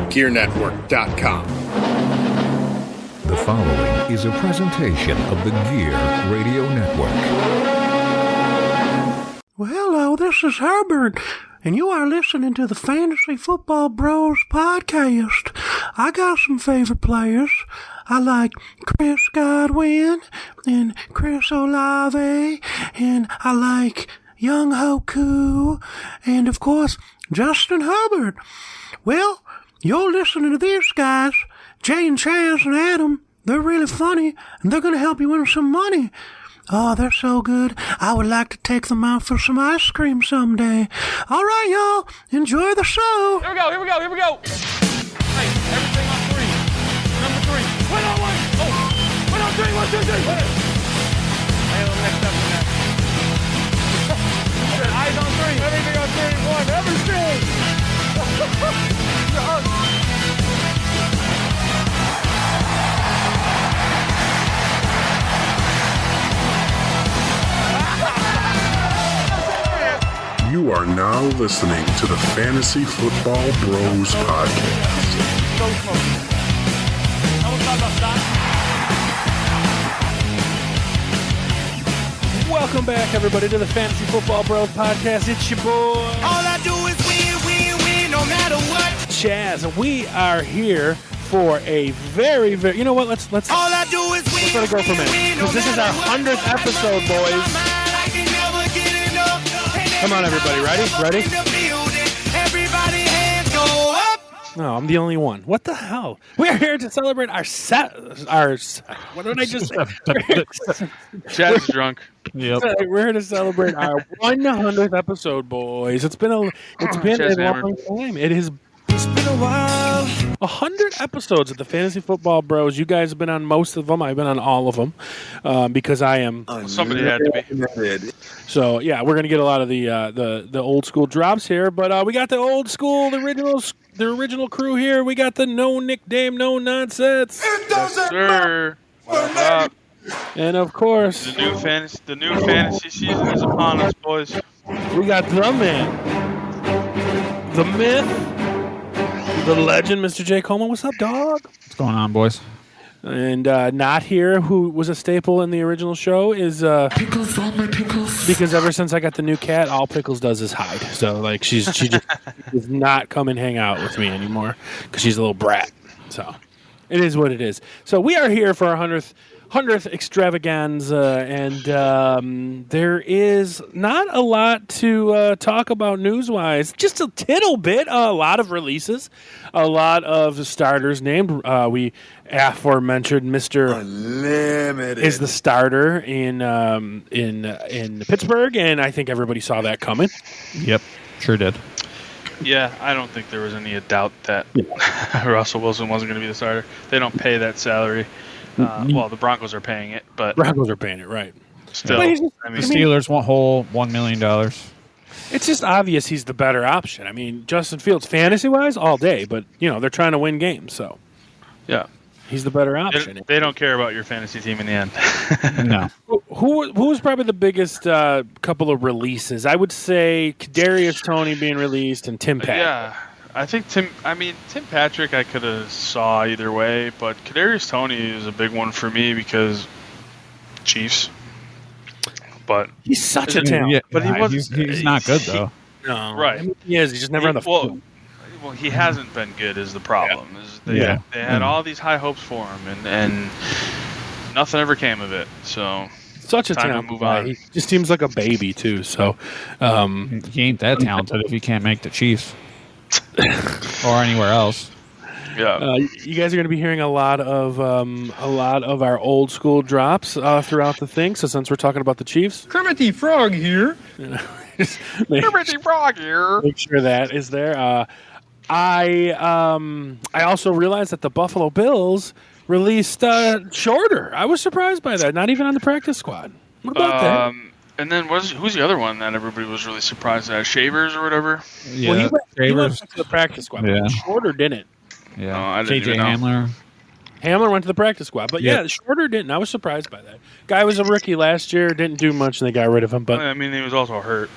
GearNetwork.com. The following is a presentation of the Gear Radio Network. Well, hello, this is Herbert, and you are listening to the Fantasy Football Bros podcast. I got some favorite players. I like Chris Godwin and Chris Olave, and I like Young Hoku, and of course, Justin Hubbard. Well, you're listening to these guys, Jay and Chaz and Adam. They're really funny, and they're going to help you win some money. Oh, they're so good. I would like to take them out for some ice cream someday. All right, y'all. Enjoy the show. Here we go. Hey, everything on three. Number three. Wait on one. Oh, wait on three. 1, 2, 3. Wait. I had a little mixed up in that. Eyes on three. Everything on three. 1. Everything. You are now listening to the Fantasy Football Bros podcast. Welcome back, everybody, to the Fantasy Football Bros podcast. It's your boy. All I do is win, no matter what. Chaz, and we are here for a very, you know what? Let's. All I do is win. Let's let it go for a minute, because this is our 100th episode, boys. Come on, everybody. Ready? No, I'm the only one. What the hell? We're here to celebrate our what did I just say? Chad's drunk. Yep. We're here to celebrate our 100th episode, boys. It's been a long time. It's been a while. 100 episodes of the Fantasy Football Bros. You guys have been on most of them. I've been on all of them because I am. Somebody had to be. So yeah, we're gonna get a lot of the old school drops here, but we got the old school, the original crew here. We got the no nickname, no nonsense. Yes, sir. What's up? And of course, the new fantasy season is upon us, boys. We got the man, the myth, the legend, Mr. J. Coleman. What's up, dog? What's going on, boys? And not here, who was a staple in the original show, is Pickles on my pickles. Because ever since I got the new cat, all Pickles does is hide. So like she just does not come and hang out with me anymore because she's a little brat. So it is what it is. So we are here for our 100th extravaganza, and there is not a lot to talk about news-wise. Just a tittle bit. A lot of releases, a lot of starters named. We aforementioned Mr. Unlimited is the starter in Pittsburgh, and I think everybody saw that coming. Yep, sure did. Yeah, I don't think there was any doubt that Russell Wilson wasn't going to be the starter. They don't pay that salary. Well, the Broncos are paying it, but Broncos are paying it, right? Still, the Steelers want whole $1 million. It's just obvious he's the better option. I mean, Justin Fields, fantasy-wise, all day, but they're trying to win games, so yeah, he's the better option. They don't care about your fantasy team in the end. No. Who was probably the biggest couple of releases? I would say Kadarius Toney being released and Tim Patrick. Yeah. I think Tim Patrick I could have saw either way, but Kadarius Toney is a big one for me because Chiefs. But he's such a talent. Yeah, but he's not good though. No, right? I mean, he is. He's just never on the field. Well, he hasn't been good. Is the problem? Yeah. They had all these high hopes for him, and nothing ever came of it. So such a time talent. to move on. He just seems like a baby too. So he ain't that talented if he can't make the Chiefs. Or anywhere else. Yeah, you guys are going to be hearing a lot of our old school drops throughout the thing. So since we're talking about the Chiefs, Kermit the Frog here. Kermit the Frog here. Make sure that is there. I also realized that the Buffalo Bills released Shorter. I was surprised by that. Not even on the practice squad. What about that? And then who's the other one that everybody was really surprised at? Shavers or whatever? Yeah, well, he went to the practice squad. Yeah. But Shorter didn't. Yeah, I didn't CJ Hamler. Hamler went to the practice squad, but yeah, Shorter didn't. I was surprised by that. Guy was a rookie last year, didn't do much, and they got rid of him. But I mean, he was also hurt.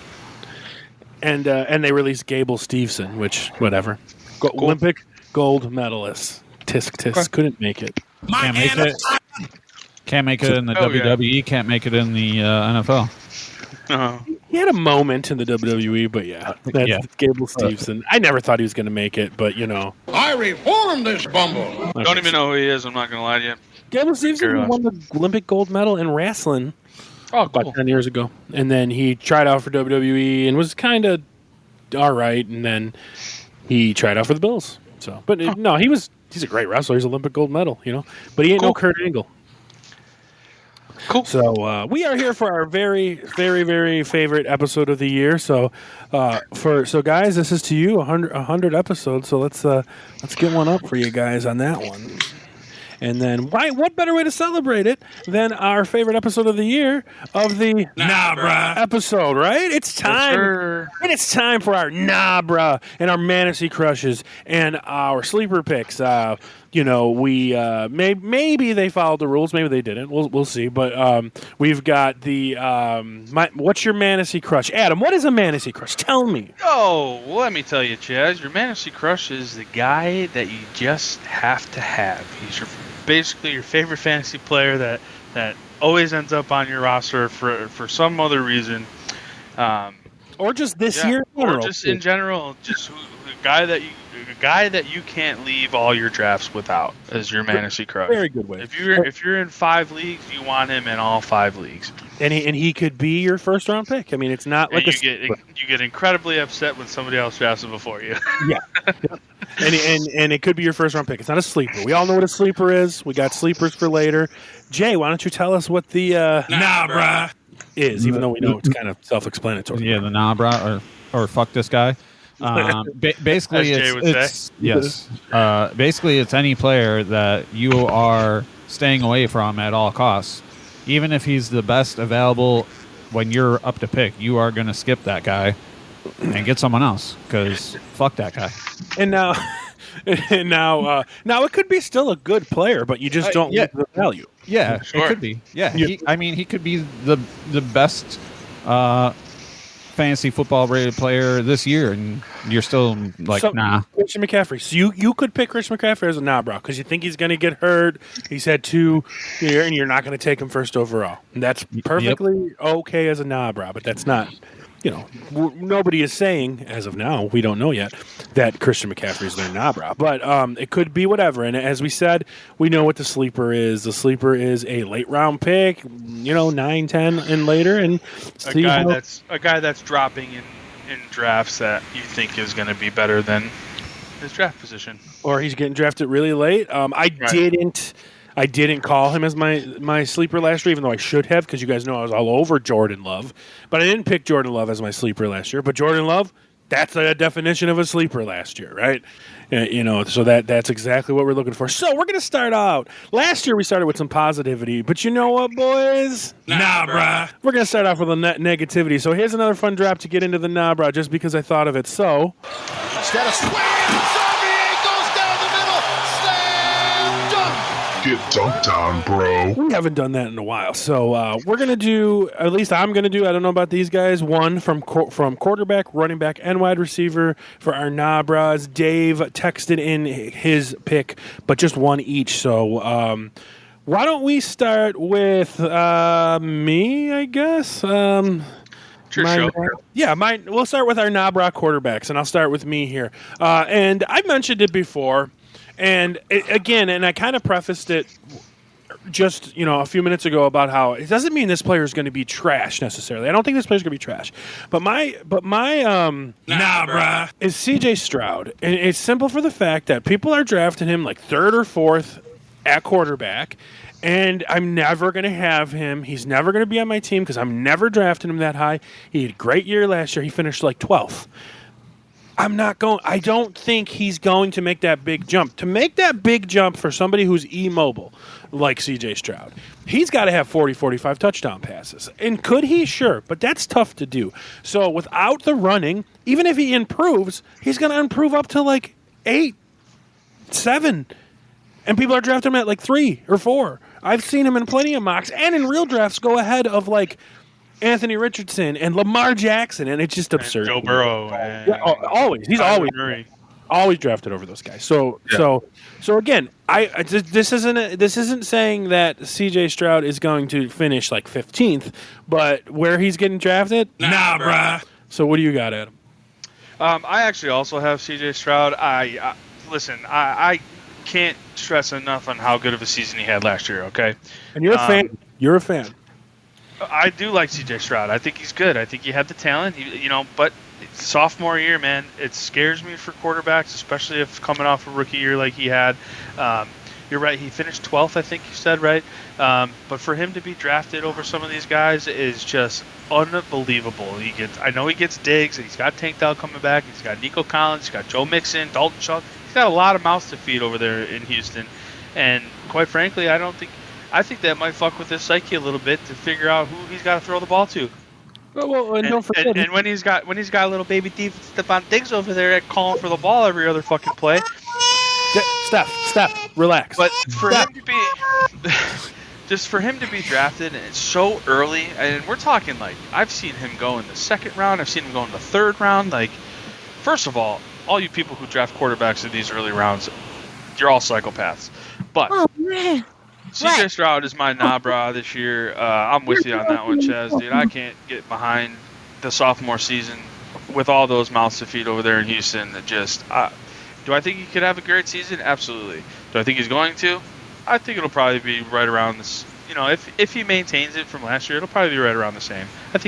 And they released Gable Steveson, which whatever. Olympic gold medalist. Tisk couldn't make it. Can't make it. Can't make it in the WWE. Can't make it in the NFL. He had a moment in the WWE, but that's Gable Steveson. I never thought he was going to make it, but I reformed this bumble. Don't even know who he is. I'm not going to lie to you. Gable Steveson won the Olympic gold medal in wrestling about 10 years ago. And then he tried out for WWE and was kind of all right. And then he tried out for the Bills. So, but no, he's a great wrestler. He's Olympic gold medal, But he ain't no Kurt Angle. Cool. So we are here for our very, very, very favorite episode of the year. So, guys, this is to you 100 episodes. So let's get one up for you guys on that one. And then, what better way to celebrate it than our favorite episode of the year of the Nahbrah episode, right? It's time. Sure. And it's time for our Nahbrah and our Mantasy Crushes and our sleeper picks. We maybe they followed the rules, maybe they didn't. We'll see. But we've got the what's your Mantasy Crush, Adam? What is a Mantasy Crush? Tell me. Oh, well, let me tell you, Chaz. Your Mantasy Crush is the guy that you just have to have. He's basically your favorite fantasy player that always ends up on your roster for some other reason. Or just this year, or just in general, just the guy that you can't leave all your drafts without is your Mantasy Crush. Very good way. If you're in 5 leagues, you want him in all 5 leagues. And he could be your first round pick. I mean, it's not like you get incredibly upset when somebody else drafts him before you. Yeah. And it could be your first round pick. It's not a sleeper. We all know what a sleeper is. We got sleepers for later. Jay, why don't you tell us what the Nahbrah is, even though we know it's kind of self-explanatory. Yeah, the Nahbrah or fuck this guy. Basically, basically, it's any player that you are staying away from at all costs. Even if he's the best available when you're up to pick, you are going to skip that guy and get someone else because fuck that guy. And now it could be still a good player, but you just don't get the value. Yeah, sure. It could be. Yeah, he could be the best fantasy football rated player this year, and you're still like, nah. Christian McCaffrey. So you could pick Christian McCaffrey as a Nahbrah because you think he's going to get hurt. He's had 2 here, and you're not going to take him first overall. And that's perfectly okay as a Nahbrah, but that's not. Nobody is saying, as of now, we don't know yet, that Christian McCaffrey is their Nahbrah. But it could be whatever. And as we said, we know what the sleeper is. The sleeper is a late-round pick, 9, 10, and later. And a guy that's dropping in drafts that you think is going to be better than his draft position. Or he's getting drafted really late. I didn't call him as my sleeper last year, even though I should have, because you guys know I was all over Jordan Love. But I didn't pick Jordan Love as my sleeper last year. But Jordan Love, that's the definition of a sleeper last year, right? So that's exactly what we're looking for. So we're going to start out. Last year we started with some positivity, but you know what, boys? Nahbrah. We're going to start off with a negativity. So here's another fun drop to get into the Nahbrah, just because I thought of it. So Instead of swing, goes down the middle, slam dunk. Get dunked on, bro. we haven't done that in a while. So we're going to do, at least I'm going to do, I don't know about these guys, one from quarterback, running back, and wide receiver for our Nahbrahs. Dave texted in his pick, but just one each. So why don't we start with me, I guess? We'll start with our Nahbrah quarterbacks, and I'll start with me here. And I mentioned it before. And and I kind of prefaced it just a few minutes ago about how it doesn't mean this player is going to be trash necessarily. I don't think this player is going to be trash, but my Nahbrah is CJ Stroud, and it's simple for the fact that people are drafting him like 3rd or 4th at quarterback, and I'm never going to have him. He's never going to be on my team because I'm never drafting him that high. He had a great year last year. He finished like 12th. I don't think he's going to make that big jump. To make that big jump for somebody who's immobile, like CJ Stroud, he's got to have 40, 45 touchdown passes. And could he? Sure. But that's tough to do. So without the running, even if he improves, he's going to improve up to like 8, 7. And people are drafting him at like 3 or 4. I've seen him in plenty of mocks and in real drafts go ahead of like Anthony Richardson and Lamar Jackson, and it's just absurd. Joe Burrow. Always. He's always. Always drafted over those guys. So again, this isn't saying that CJ Stroud is going to finish like 15th, but where he's getting drafted, Nahbrah. So what do you got, Adam? I actually also have CJ Stroud. I can't stress enough on how good of a season he had last year. Okay, and you're a fan. You're a fan. I do like CJ Stroud. I think he's good. I think he had the talent. But sophomore year, man, it scares me for quarterbacks, especially if coming off a rookie year like he had. You're right. He finished 12th, I think you said, right? But for him to be drafted over some of these guys is just unbelievable. I know he gets Diggs. He's got Tank Dell coming back. He's got Nico Collins. He's got Joe Mixon, Dalton Schultz. He's got a lot of mouths to feed over there in Houston. And quite frankly, I think that might fuck with his psyche a little bit to figure out who he's got to throw the ball to. Well, and don't forget. And when he's got a little baby Stephon Diggs over there calling for the ball every other fucking play. Steph, relax. But for him to be, just for him to be drafted and it's so early, and we're talking like I've seen him go in the second round, I've seen him go in the third round. Like, first of all you people who draft quarterbacks in these early rounds, you're all psychopaths. But CJ Stroud is my Nahbrah this year. I'm with you on that one, Chaz. Dude, I can't get behind the sophomore season with all those mouths to feed over there in Houston. Do I think he could have a great season? Absolutely. Do I think he's going to? I think it'll probably be right around this. If he maintains it from last year, it'll probably be right around the same. I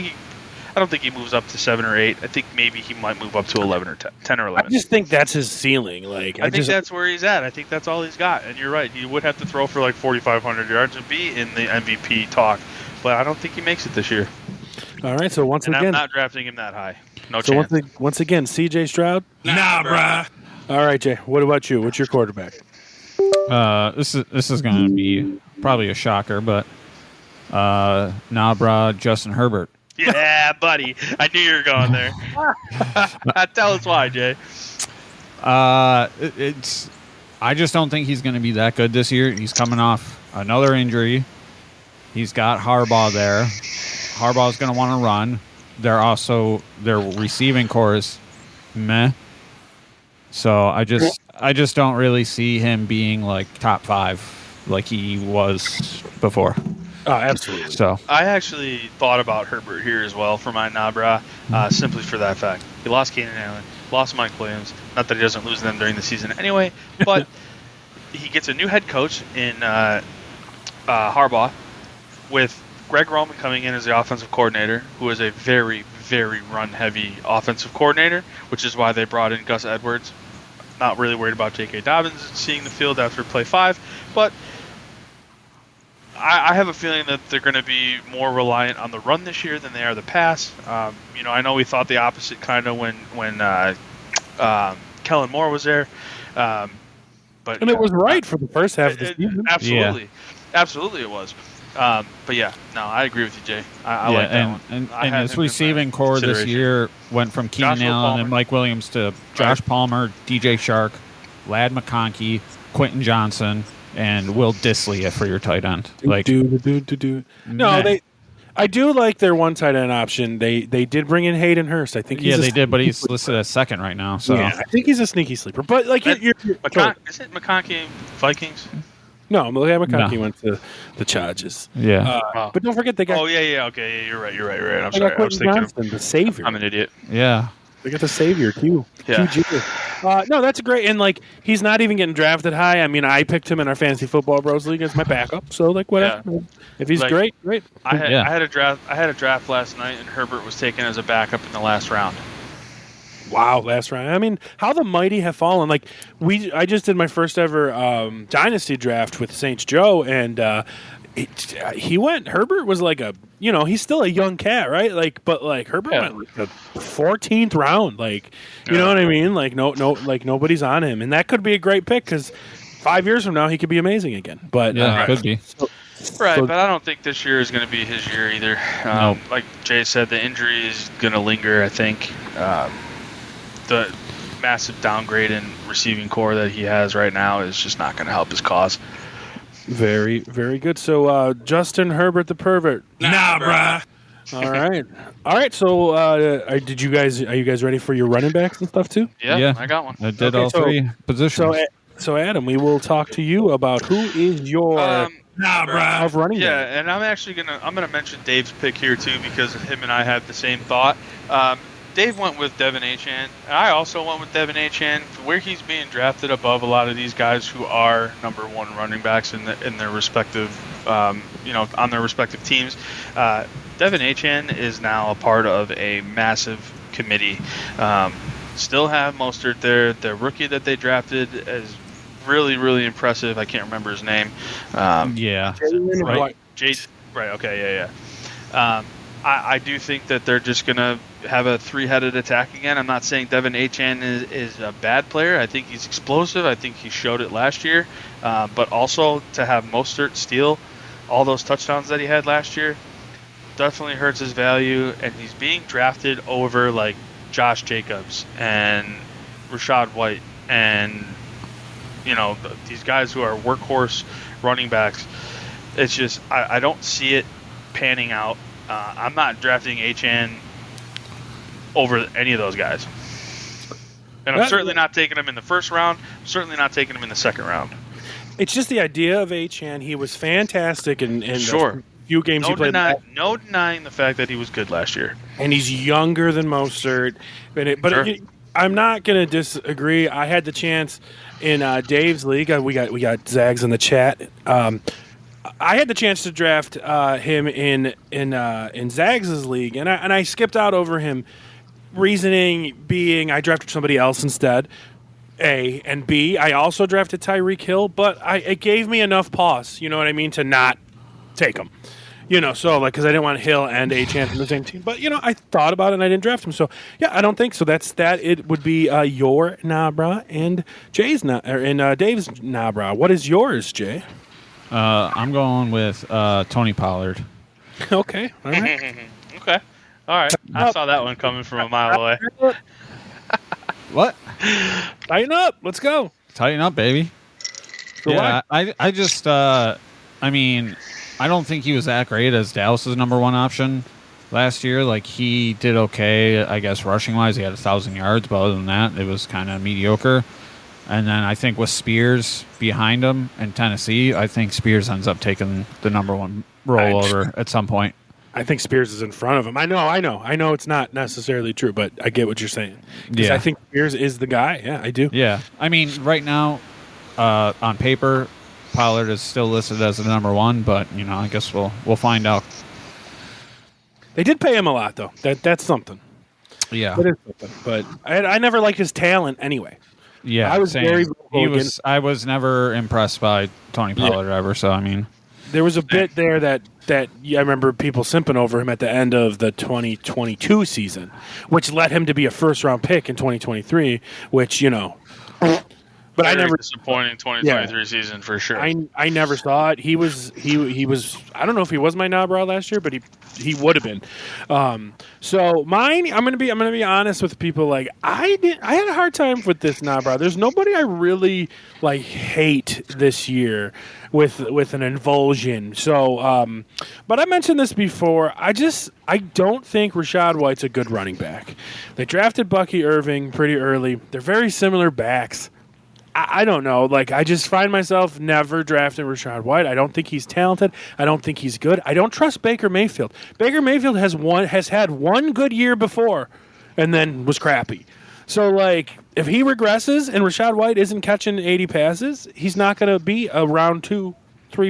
don't think he moves up to 7 or 8. I think maybe he might move up to 11 or 10 or 11. I just think that's his ceiling. Like I think that's where he's at. I think that's all he's got. And you're right. He would have to throw for like 4,500 yards and be in the MVP talk. But I don't think he makes it this year. All right. So I'm not drafting him that high. No so chance. Once again, CJ Stroud. Nahbrah. All right, Jay. What about you? What's your quarterback? This is going to be probably a shocker, but Nahbrah, Justin Herbert. Yeah, buddy. I knew you were going there. Tell us why, Jay. I just don't think he's going to be that good this year. He's coming off another injury. He's got Harbaugh there. Harbaugh's going to want to run. Their receiving core is meh. So I just don't really see him being like top 5 like he was before. Oh, absolutely. So I actually thought about Herbert here as well for my Nahbrah, simply for that fact. He lost Keenan Allen, lost Mike Williams. Not that he doesn't lose them during the season anyway, but he gets a new head coach in Harbaugh, with Greg Roman coming in as the offensive coordinator, who is a very, very run-heavy offensive coordinator, which is why they brought in Gus Edwards. Not really worried about J.K. Dobbins seeing the field after play 5, but I have a feeling that they're going to be more reliant on the run this year than they are the pass. I know we thought the opposite kind of when Kellen Moore was there, but it was right for the first half of the season. Absolutely it was. But yeah, no, I agree with you, Jay. I like that one. And his receiving core this year went from Keenan Allen and Mike Williams to Josh Palmer, DJ Shark, Ladd McConkey, Quentin Johnson, and Will Dissly for your tight end. No, I do like their one tight end option. They did bring in Hayden Hurst. I think they did, but he's listed as second right now. So yeah, I think he's a sneaky sleeper. But like, is it McConkey Vikings? No, McConkey went to the Chargers. Yeah, but don't forget they got. Oh yeah. Okay, yeah, you're right. I'm sorry. I was thinking Johnson, the savior. I'm an idiot. Yeah. They got the savior, Q. Yeah. No, that's great. And, like, he's not even getting drafted high. I mean, I picked him in our Fantasy Football Bros League as my backup. So, like, whatever. Yeah. If he's great. I had a draft last night, and Herbert was taken as a backup in the last round. Wow, last round. I mean, how the mighty have fallen. Like, I just did my first ever Dynasty draft with Saints Joe, and Herbert was like he's still a young cat, right? Like, but like Herbert went like the 14th round, like, you know what I mean? Like, no, like nobody's on him, and that could be a great pick because 5 years from now he could be amazing again. But could be. But I don't think this year is going to be his year either. Like Jay said, the injury is going to linger. I think the massive downgrade in receiving core that he has right now is just not going to help his cause. Very, very good. So, Justin Herbert the pervert. Nahbrah. All right. So, are you guys ready for your running backs and stuff too? Yeah, I got one. I did Okay, all so- three positions. So, Adam, we will talk to you about who is your Nahbrah. of running Yeah, back. and I'm gonna mention Dave's pick here too because him and I had the same thought. Dave went with Devin Achane. I also went with Devin Achane. Where he's being drafted above a lot of these guys who are number one running backs in their respective, on their respective teams. Devin Achane is now a part of a massive committee. Still have Mostert there. The rookie that they drafted is really, really impressive. I can't remember his name. Yeah. Right. Right. Okay. Yeah. I do think that they're just going to have a three-headed attack again. I'm not saying Devin Achane is a bad player. I think he's explosive. I think he showed it last year. But also to have Mostert steal all those touchdowns that he had last year definitely hurts his value. And he's being drafted over like Josh Jacobs and Rachaad White and these guys who are workhorse running backs. It's just I don't see it panning out. I'm not drafting Achane over any of those guys. And I'm certainly not taking him in the first round. I'm certainly not taking him in the second round. It's just the idea of Achane. He was fantastic in Sure. the few games he played. No denying the fact that he was good last year. And he's younger than Mostert. But Sure. I'm not going to disagree. I had the chance in Dave's league. We got Zags in the chat. I had the chance to draft him in Zags' league, and I skipped out over him. Reasoning being, I drafted somebody else instead. A and B, I also drafted Tyreek Hill, but it gave me enough pause. You know what I mean, to not take him. So because I didn't want Hill and Achane from the same team. But I thought about it and I didn't draft him. So yeah, I don't think so. That's that. It would be your Nahbrah and Dave's Nahbrah. What is yours, Jay? I'm going with Tony Pollard. Okay. All right. Okay. All right. I saw that one coming from a mile away. What? Tighten up. Let's go. Tighten up, baby. So yeah, I just, I don't think he was that great as Dallas's number one option last year. Like, he did okay, I guess, rushing-wise. He had 1,000 yards, but other than that, it was kind of mediocre. And then I think with Spears behind him in Tennessee, I think Spears ends up taking the number one rollover at some point. I think Spears is in front of him. I know it's not necessarily true, but I get what you're saying. Because I think Spears is the guy. Yeah, I do. Yeah. I mean, right now, on paper, Pollard is still listed as the number one, but, I guess we'll find out. They did pay him a lot, though. That's something. Yeah. That is something. But I never liked his talent anyway. Yeah, I was very vocal I was never impressed by Tony Pollard ever, so, I mean. There was a bit there that I remember people simping over him at the end of the 2022 season, which led him to be a first-round pick in 2023, which, But Very I never disappointing 2023 season for sure. I never saw it. He was I don't know if he was my Nahbrah last year, but he would have been. So mine, I'm gonna be honest with people. Like I had a hard time with this Nahbrah. There's nobody I really hate this year with an invulsion. So but I mentioned this before. I don't think Rachaad White's a good running back. They drafted Bucky Irving pretty early. They're very similar backs. I don't know. I just find myself never drafting Rachaad White. I don't think he's talented. I don't think he's good. I don't trust Baker Mayfield. Baker Mayfield has had one good year before and then was crappy. So, if he regresses and Rachaad White isn't catching 80 passes, he's not going to be a round 2-3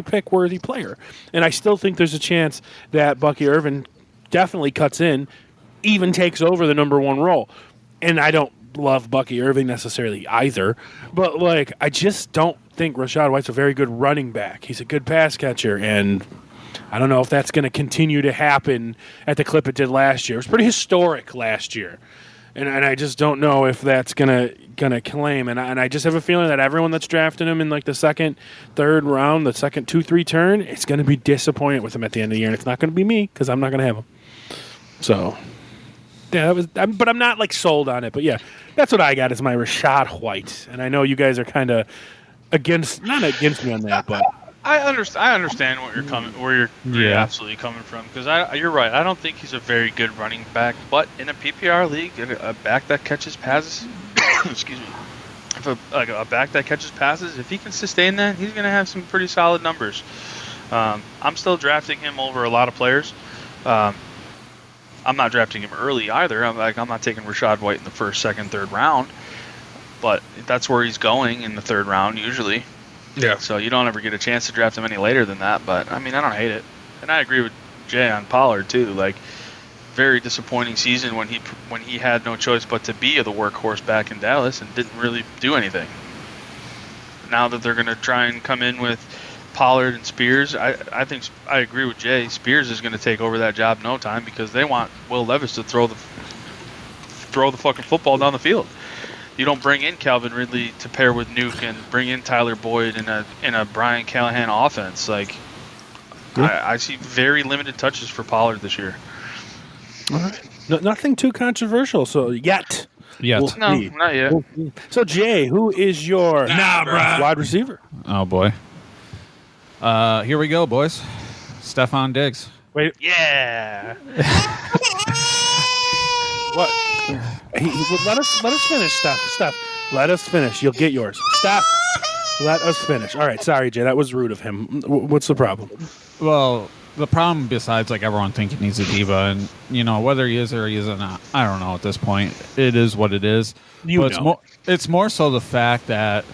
pick worthy player. And I still think there's a chance that Bucky Irvin definitely cuts in, even takes over the number one role. And I don't love Bucky Irving necessarily either, but I just don't think Rachaad White's a very good running back. He's a good pass catcher, and I don't know if that's going to continue to happen at the clip it did last year. It was pretty historic last year, and I just don't know if that's gonna claim. And I just have a feeling that everyone that's drafting him in the second, third round, the second 2-3 turn, it's going to be disappointed with him at the end of the year, and it's not going to be me because I'm not going to have him. So. Yeah, but I'm not sold on it. But yeah, that's what I got as my Rachaad White, and I know you guys are kind of not against me on that, but I understand where you're absolutely coming from, because you're right. I don't think he's a very good running back, but in a PPR league, a back that catches passes, excuse me, if a back that catches passes, if he can sustain that, he's going to have some pretty solid numbers. I'm still drafting him over a lot of players. I'm not drafting him early either. I'm not taking Rachaad White in the first, second, third round, but that's where he's going in the third round usually. Yeah. So you don't ever get a chance to draft him any later than that. But I mean, I don't hate it, and I agree with Jay on Pollard too. Like, very disappointing season when he had no choice but to be the workhorse back in Dallas and didn't really do anything. Now that they're going to try and come in with Pollard and Spears, I think I agree with Jay. Spears is going to take over that job in no time, because they want Will Levis to throw the fucking football down the field. You don't bring in Calvin Ridley to pair with Nuke and bring in Tyler Boyd in a Brian Callahan offense. Like, I see very limited touches for Pollard this year. All right. Nothing too controversial. So yet. No, not yet. So Jay, who is your wide receiver? Oh boy. Here we go, boys. Stephon Diggs. Wait. Yeah. What? Let us finish, Steph. Let us finish. You'll get yours. Steph, let us finish. All right. Sorry, Jay. That was rude of him. What's the problem? Well, the problem, besides like everyone thinking he's a diva, and whether he is or he isn't, I don't know at this point. It is what it is. It's more so the fact that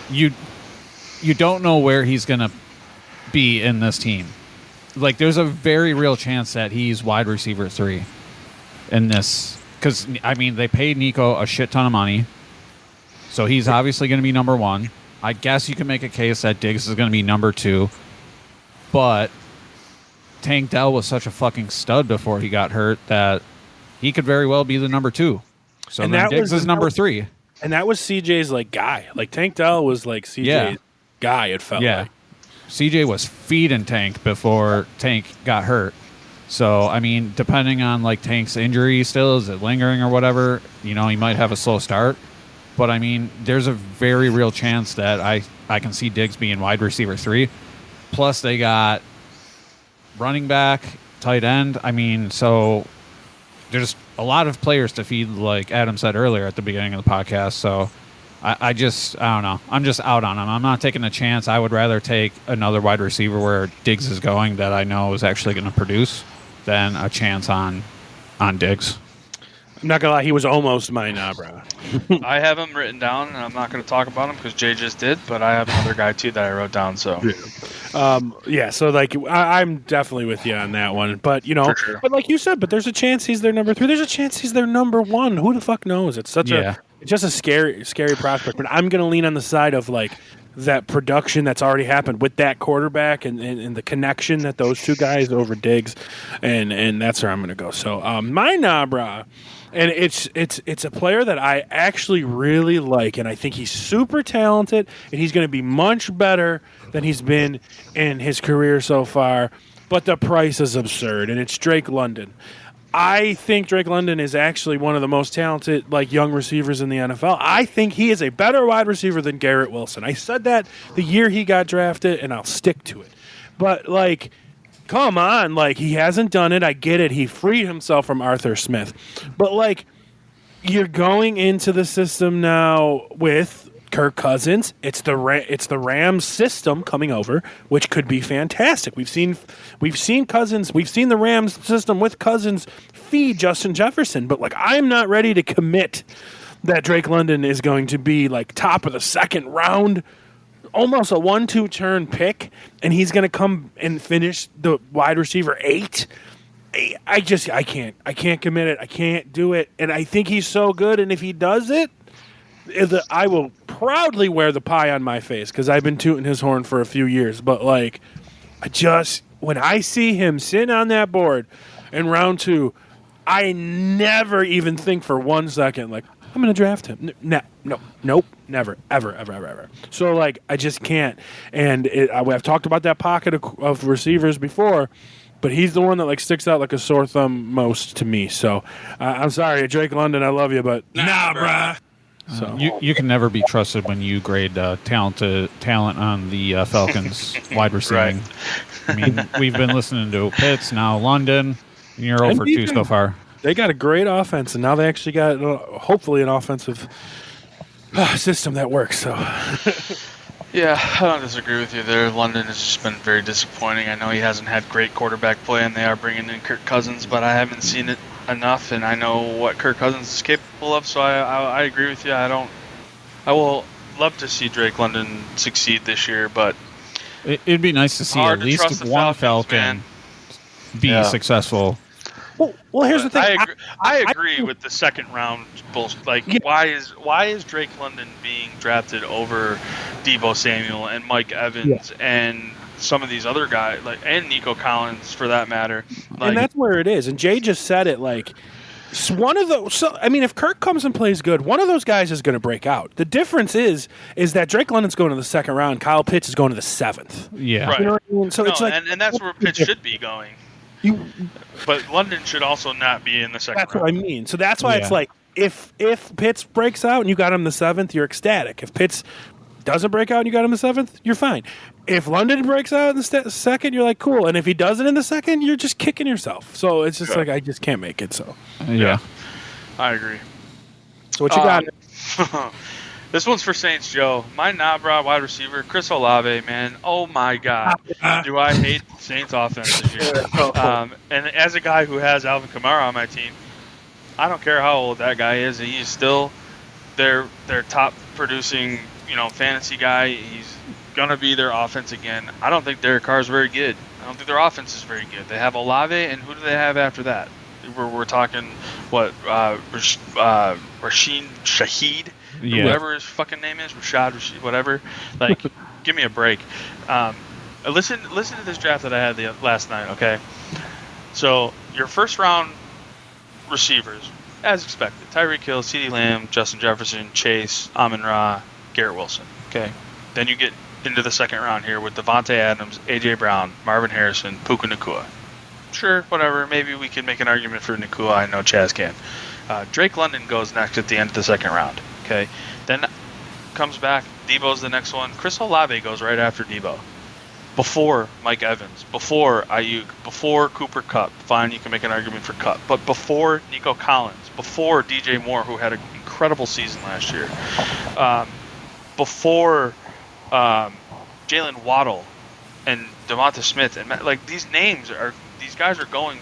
you don't know where he's going to be in this team. Like, there's a very real chance that he's wide receiver 3 in this. Because, I mean, they paid Nico a shit ton of money, so he's obviously going to be number 1. I guess you can make a case that Diggs is going to be number 2, but Tank Dell was such a fucking stud before he got hurt that he could very well be the number 2. So then Diggs is number 3. And that was CJ's, like, guy. Like, Tank Dell was, like, CJ's guy, it felt like. CJ was feeding Tank before Tank got hurt. So, I mean, depending on, like, Tank's injury still, is it lingering or whatever, he might have a slow start. But, I mean, there's a very real chance that I can see Diggs being wide receiver 3. Plus, they got running back, tight end. I mean, so there's a lot of players to feed, like Adam said earlier at the beginning of the podcast. So, I don't know. I'm just out on him. I'm not taking a chance. I would rather take another wide receiver where Diggs is going that I know is actually going to produce than a chance on Diggs. I'm not going to lie. He was almost my Nahbrah. I have him written down, and I'm not going to talk about him because Jay just did, but I have another guy, too, that I wrote down. So, so, like, I'm definitely with you on that one. But, sure. But like you said, there's a chance he's their number 3. There's a chance he's their number 1. Who the fuck knows? It's just a scary prospect. But I'm going to lean on the side of, like, that production that's already happened with that quarterback and the connection that those two guys over Diggs, and that's where I'm going to go. So my Nahbrah, and it's a player that I actually really like, and I think he's super talented, and he's going to be much better than he's been in his career so far, but the price is absurd, and it's Drake London. I think Drake London is actually one of the most talented, like, young receivers in the NFL. I think he is a better wide receiver than Garrett Wilson. I said that the year he got drafted, and I'll stick to it. But, like, come on. Like, he hasn't done it. I get it. He freed himself from Arthur Smith. But, like, you're going into the system now with Kirk Cousins. It's the Rams system coming over, which could be fantastic. We've seen Cousins. We've seen the Rams system with Cousins feed Justin Jefferson. But, like, I'm not ready to commit that Drake London is going to be, like, top of the second round, almost a 1-2 turn pick, and he's going to come and finish the wide receiver 8. I can't commit it. I can't do it. And I think he's so good. And if he does it, I will proudly wear the pie on my face because I've been tooting his horn for a few years. But, like, when I see him sitting on that board in round 2, I never even think for 1 second, like, I'm going to draft him. Nope, never, ever. So, like, I just can't. And I've talked about that pocket of receivers before, but he's the one that, like, sticks out like a sore thumb most to me. So, I'm sorry, Drake London, I love you, but Nah, bruh. So You can never be trusted when you grade talent on the Falcons wide receiving. Right. I mean, we've been listening to Pitts, now London, and you're 0 for 2 so far. they got a great offense, and now they actually got hopefully an offensive system that works. So Yeah, I don't disagree with you there. London has just been very disappointing. I know he hasn't had great quarterback play, and they are bringing in Kirk Cousins, but I haven't seen it enough, and I know what Kirk Cousins is capable of, so I agree with you. I will love to see Drake London succeed this year, but It'd be nice to see hard at to trust least the one Falcons, Falcon man. be Yeah. successful. well, here's the thing. I agree with the second round bullshit. Like, why is Drake London being drafted over Deebo Samuel and Mike Evans and some of these other guys, and Nico Collins for that matter? And that's where it is. And Jay just said it. Like, one of those. So, I mean, if Kirk comes and plays good, one of those guys is going to break out. The difference is that Drake London's going to the second round. Kyle Pitts is going to the seventh. Yeah. Right. You know what I mean? So it's like, and that's where Pitts should be going. But London should also not be in the second that's round. what I mean. So that's why Yeah. it's like, if Pitts breaks out and you got him the seventh, you're ecstatic. If Pitts doesn't break out and you got him the seventh, you're fine. If London breaks out in the second, you're like, cool. And if he doesn't in the second, you're just kicking yourself. So it's just like, I just can't make it. So Yeah. I agree. So what you got? This one's for Saints Joe. My Nahbrah wide receiver, Chris Olave, man. Oh my God, do I hate Saints offense this year? And as a guy who has Alvin Kamara on my team, I don't care how old that guy is. He's still their top producing, fantasy guy. He's gonna be their offense again. I don't think Derek Carr is very good. I don't think their offense is very good. They have Olave, and who do they have after that? We're talking Rasheen Shaheed. Yeah. Whatever his fucking name is, Rashid, whatever. Like, give me a break. Listen to this draft that I had last night, okay? So, your first round receivers, as expected, Tyreek Hill, CeeDee Lamb, Justin Jefferson, Chase, Amon-Ra, Garrett Wilson, okay? Then you get into the second round here with Devontae Adams, A.J. Brown, Marvin Harrison, Puka Nacua. Sure, whatever. Maybe we can make an argument for Nacua. I know Chaz can. Drake London goes next at the end of the second round. Okay, then comes back. Debo's the next one. Chris Olave goes right after Debo. Before Mike Evans, before Ayuk, before Cooper Kupp. Fine, you can make an argument for Kupp. But before Nico Collins, before DJ Moore, who had an incredible season last year. Before Jalen Waddle and Devonta Smith. And these guys are going,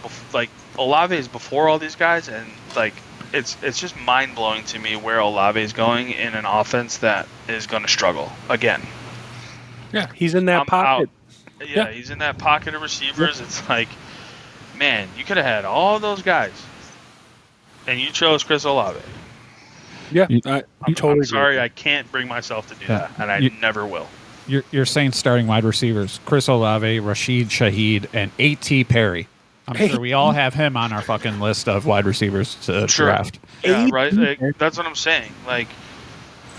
Olave is before all these guys, and it's just mind-blowing to me where Olave is going in an offense that is going to struggle again. Yeah, he's in that pocket. Yeah, he's in that pocket of receivers. Yeah. It's like, man, you could have had all those guys, and you chose Chris Olave. Yeah, I'm totally sorry. I can't bring myself to do that, and I never will. You're saying starting wide receivers, Chris Olave, Rashid Shaheed, and A.T. Perry. I'm sure we all have him on our fucking list of wide receivers to draft. Yeah, right. That's what I'm saying.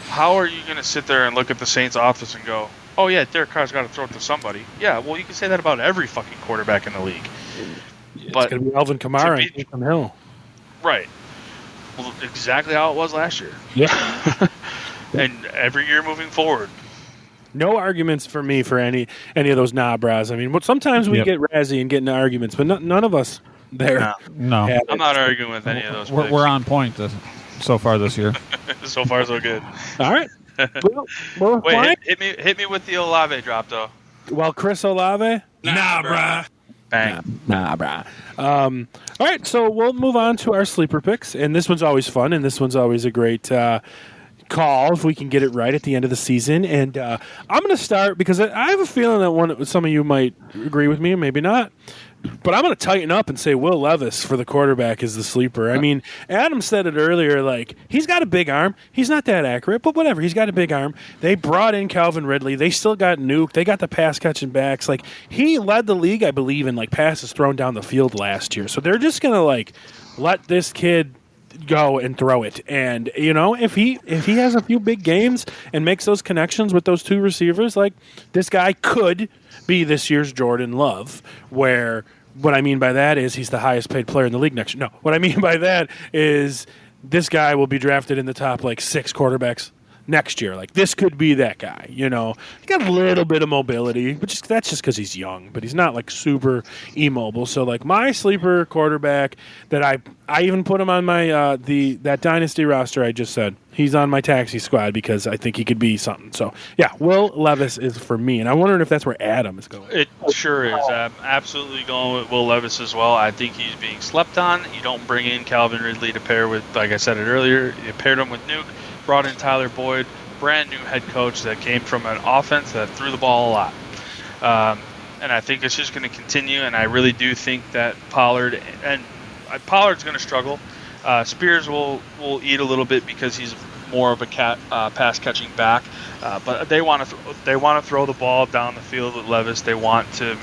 How are you going to sit there and look at the Saints' offense and go, "Oh yeah, Derek Carr's got to throw it to somebody"? Yeah, well, you can say that about every fucking quarterback in the league. It's going to be Alvin Kamara and Taysom Hill. Right. Well, exactly how it was last year. Yeah. And every year moving forward. No arguments for me for any of those Nahbrahs. I mean, sometimes we get razzy and get into arguments, but none of us there. No. I'm not arguing with any of those. We're on point so far this year. So far, so good. All right. Well, wait, hit me with the Olave drop though. Well, Chris Olave, Nahbrah. Bang. Nahbrah. All right, so we'll move on to our sleeper picks, and this one's always fun, and this one's always a great call if we can get it right at the end of the season. And I'm going to start because I have a feeling that some of you might agree with me and maybe not. But I'm going to tighten up and say Will Levis for the quarterback is the sleeper. I mean, Adam said it earlier, he's got a big arm. He's not that accurate, but whatever. He's got a big arm. They brought in Calvin Ridley. They still got Nuke. They got the pass-catching backs. He led the league, I believe, in, passes thrown down the field last year. So they're just going to, let this kid go and throw it. And, if he has a few big games and makes those connections with those two receivers, this guy could be this year's Jordan Love, where what I mean by that is he's the highest paid player in the league next year. No, what I mean by that is this guy will be drafted in the top, 6 quarterbacks next year. Like, this could be that guy, He got a little bit of mobility, but that's just because he's young, but he's not, super immobile. So, my sleeper quarterback that I even put him on my that dynasty roster I just said. He's on my taxi squad because I think he could be something. So, yeah, Will Levis is for me. And I'm wondering if that's where Adam is going. It sure is. I'm absolutely going with Will Levis as well. I think he's being slept on. You don't bring in Calvin Ridley to pair with, like I said it earlier, you paired him with Nuke, brought in Tyler Boyd, brand new head coach that came from an offense that threw the ball a lot. And I think it's just going to continue, and I really do think that Pollard's going to struggle. Spears will eat a little bit because he's more of a pass catching back, but they want to throw the ball down the field with Levis. They want to,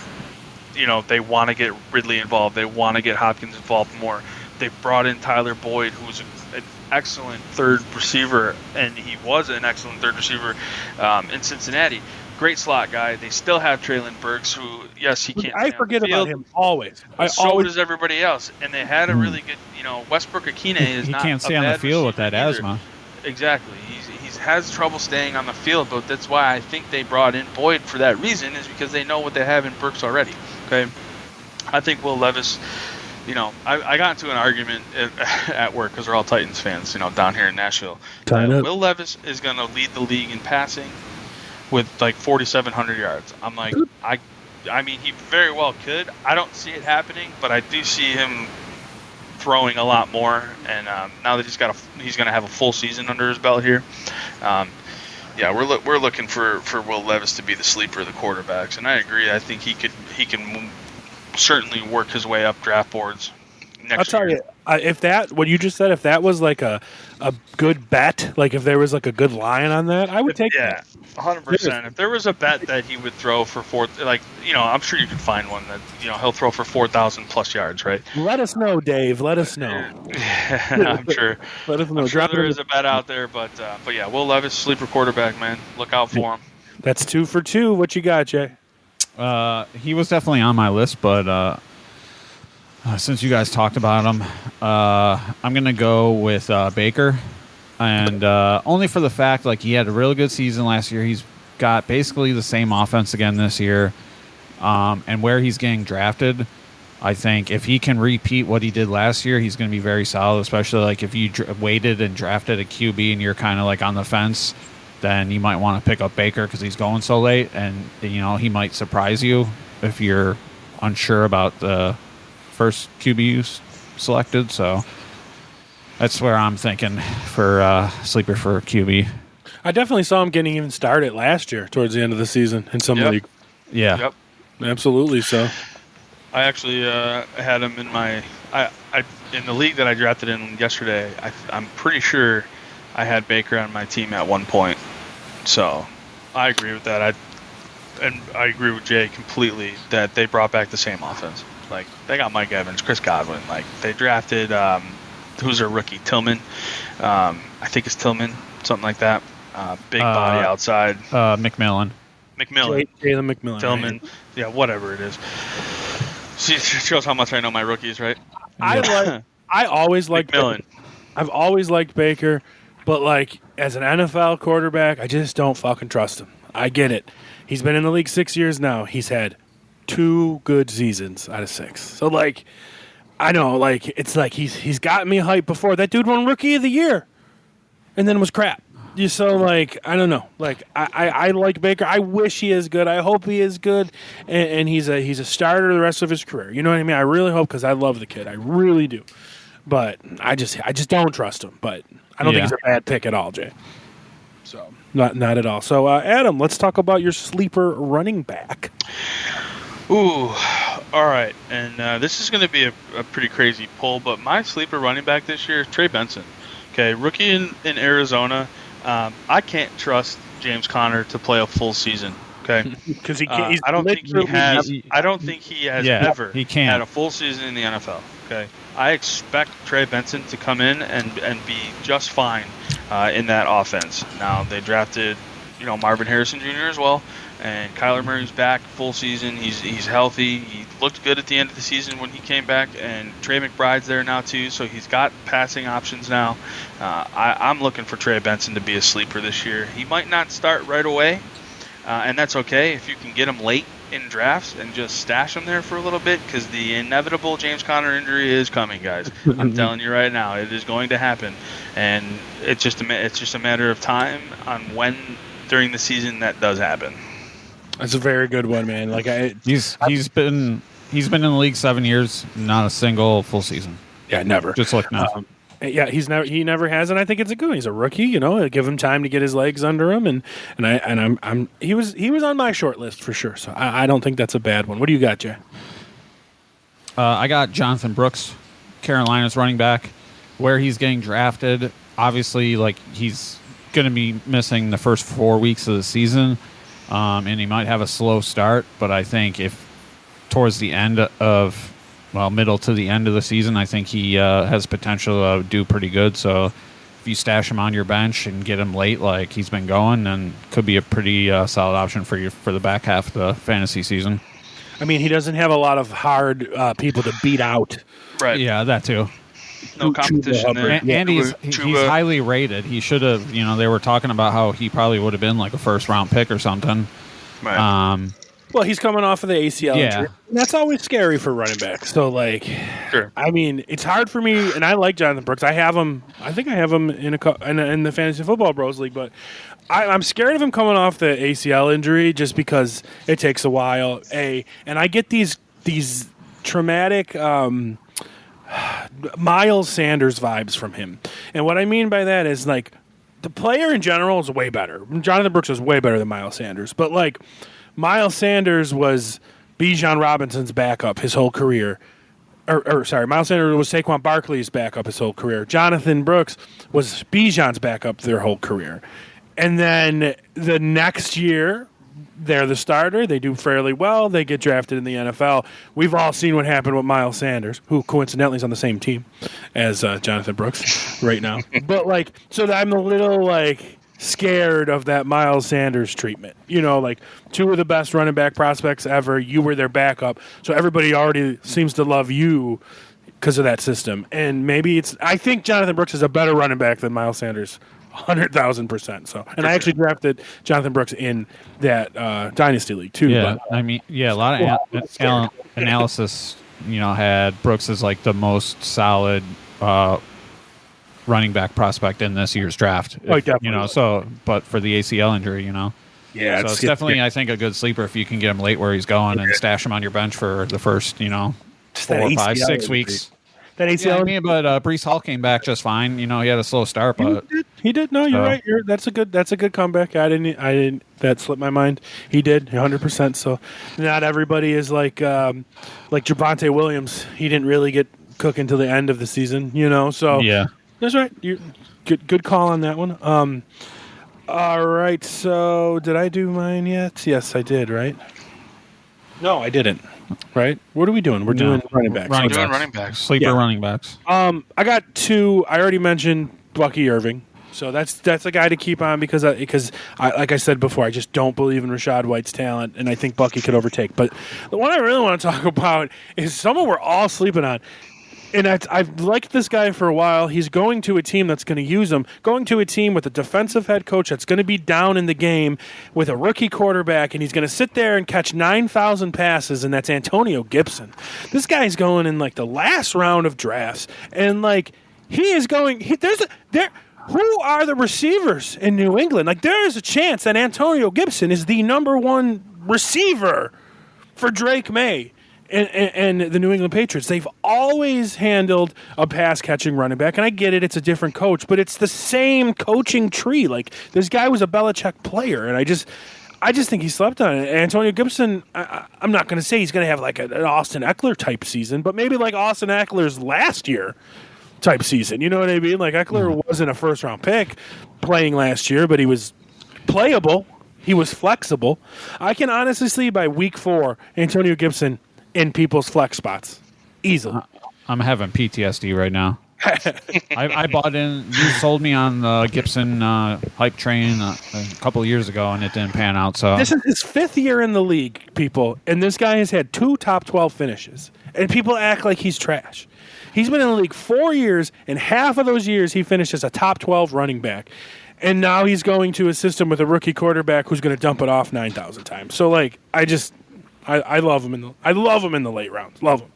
they want to get Ridley involved. They want to get Hopkins involved more. They brought in Tyler Boyd, who's an excellent third receiver, and he was an excellent third receiver in Cincinnati. Great slot guy. They still have Traylon Burks, who, yes, he can't. I forget about him always. So does everybody else, and they had a really good. Westbrook Akine is not. He can't stay on the field with that asthma. Exactly. He has trouble staying on the field, but that's why I think they brought in Boyd for that reason, is because they know what they have in Burks already. Okay, I think Will Levis. I got into an argument at work because we're all Titans fans, down here in Nashville. Will Levis is going to lead the league in passing with 4,700 yards. I'm like, I mean, he very well could. I don't see it happening, but I do see him throwing a lot more. And now that he's going to have a full season under his belt here. We're looking for Will Levis to be the sleeper of the quarterbacks, and I agree. I think he can certainly work his way up draft boards next year. I'll tell you, if that, what you just said, if that was a good bet, if there was a good line on that, I would take that. 100%. If there was a bet that he would throw for I'm sure you could find one that, he'll throw for 4,000 plus yards, right? Let us know, Dave. Let us know. I'm sure. Let us know. I'm sure there is a bet out there, but yeah, Will Levis, sleeper quarterback, man. Look out for him. That's 2 for 2. What you got, Jay? He was definitely on my list, but since you guys talked about him, I'm going to go with Baker. And only for the fact, he had a really good season last year. He's got basically the same offense again this year. And where he's getting drafted, I think if he can repeat what he did last year, he's going to be very solid, especially if you waited and drafted a QB and you're kind of on the fence, then you might want to pick up Baker because he's going so late. And, he might surprise you if you're unsure about the first QB you selected. So that's where I'm thinking for sleeper for QB. I definitely saw him getting even started last year towards the end of the season in some league. Yeah. Yep. Absolutely. So I actually had him in my in the league that I drafted in yesterday. I'm pretty sure I had Baker on my team at one point. So I agree with that. I agree with Jay completely that they brought back the same offense. They got Mike Evans, Chris Godwin. They drafted who's their rookie? Tillman. I think it's Tillman, something like that. Big body outside. McMillan. Jalen McMillan. Tillman. Right? Yeah, whatever it is. See, it shows how much I know my rookies, right? I always liked McMillan. I've always liked Baker, but as an NFL quarterback, I just don't fucking trust him. I get it. He's been in the league 6 years now. He's had 2 good seasons out of 6. So I know, it's he's gotten me hyped before. That dude won Rookie of the Year, and then was crap. So I don't know. I like Baker. I wish he is good. I hope he is good, and he's a starter the rest of his career. You know what I mean? I really hope, because I love the kid. I really do. But I just don't trust him. But I don't think he's a bad pick at all, Jay. So not at all. So Adam, let's talk about your sleeper running back. Ooh, all right. And this is going to be a pretty crazy pull, but my sleeper running back this year is Trey Benson. Okay, rookie in Arizona. I can't trust James Conner to play a full season. Okay, because he can't. I don't think he has. I don't think he has ever had a full season in the NFL. Okay, I expect Trey Benson to come in and be just fine in that offense. Now they drafted, Marvin Harrison Jr. as well. and Kyler Murray's back full season. He's healthy. He looked good at the end of the season when he came back, and Trey McBride's there now too, so he's got passing options now. I'm looking for Trey Benson to be a sleeper this year. He might not start right away, and that's okay if you can get him late in drafts and just stash him there for a little bit, because the inevitable James Conner injury is coming, guys. I'm telling you right now, it is going to happen, and it's just a matter of time on when during the season that does happen. That's a very good one, man. Like he's been in the league 7 years, not a single full season. Yeah, never. Just like now. Yeah, he never has, and I think it's a good. He's a rookie, you know. Give him time to get his legs under him, and he was on my short list for sure. So I don't think that's a bad one. What do you got, Jay? I got Jonathan Brooks, Carolina's running back, where he's getting drafted. Obviously, like he's going to be missing the first 4 weeks of the season, and he might have a slow start. But I think if towards the end of middle to the end of the season, I think he has potential to do pretty good. So if you stash him on your bench and get him late like he's been going, then could be a pretty solid option for the back half of the fantasy season. I mean, he doesn't have a lot of hard people to beat out. Right. Yeah, that too. No competition there. And he's highly rated. He should have, they were talking about how he probably would have been like a first-round pick or something. Right. Well, he's coming off of the ACL injury. And that's always scary for running backs. So, sure. I mean, it's hard for me, and I like Jonathan Brooks. I have him. I think I have him in the Fantasy Football Bros League, but I'm scared of him coming off the ACL injury just because it takes a while. And I get these traumatic Miles Sanders vibes from him. And what I mean by that is, like, the player in general is way better. Jonathan Brooks is way better than Miles Sanders. But, like, Miles Sanders was Bijan Robinson's backup his whole career. Miles Sanders was Saquon Barkley's backup his whole career. Jonathan Brooks was Bijan's backup their whole career. And then the next year, they're the starter. They do fairly well. They get drafted in the NFL. We've all seen what happened with Miles Sanders, who coincidentally is on the same team as Jonathan Brooks right now. But, so I'm a little, scared of that Miles Sanders treatment. Two of the best running back prospects ever. You were their backup. So everybody already seems to love you because of that system. And maybe I think Jonathan Brooks is a better running back than Miles Sanders. 100,000%. So, and I actually drafted Jonathan Brooks in that Dynasty League too. Yeah, a lot of analysis, had Brooks as the most solid running back prospect in this year's draft. Definitely. But for the ACL injury, Yeah, so it's definitely, I think, a good sleeper if you can get him late where he's going and stash him on your bench for the first, 4, 5, 6 weeks. That ACL. But Breece Hall came back just fine. He had a slow start, but he did. No, you're right. That's a good comeback. I didn't. That slipped my mind. He did 100%. So not everybody is like Javonte Williams. He didn't really get cooking until the end of the season. So yeah, that's right. Good call on that one. All right. So did I do mine yet? Yes, I did. Right. No, I didn't. Right? What are we doing? We're doing running backs. Running backs. Sleeper running backs. I got two. I already mentioned Bucky Irving. So that's a guy to keep on because like I said before, I just don't believe in Rachaad White's talent, and I think Bucky could overtake. But the one I really want to talk about is someone we're all sleeping on. And I've liked this guy for a while. He's going to a team that's going to use him, going to a team with a defensive head coach that's going to be down in the game with a rookie quarterback, and he's going to sit there and catch 9,000 passes, and that's Antonio Gibson. This guy's going in the last round of drafts, and he is going. Who are the receivers in New England? There is a chance that Antonio Gibson is the number one receiver for Drake May. And the New England Patriots, they've always handled a pass-catching running back. And I get it, it's a different coach, but it's the same coaching tree. This guy was a Belichick player, and I just think he slept on it. Antonio Gibson, I'm not going to say he's going to have an Austin Eckler type season, but maybe Austin Eckler's last year type season. You know what I mean? Eckler wasn't a first-round pick playing last year, but he was playable. He was flexible. I can honestly see by week 4, Antonio Gibson in people's flex spots easily. I'm having PTSD right now. I bought in. You sold me on the Gibson hype train a couple of years ago, and it didn't pan out. So This is his 5th year in the league, people, and this guy has had 2 top 12 finishes, and people act like he's trash. He's been in the league 4 years, and half of those years he finished as a top 12 running back, and now he's going to a system with a rookie quarterback who's going to dump it off 9,000 times. So, like, I love him I love him in the late rounds. Love him.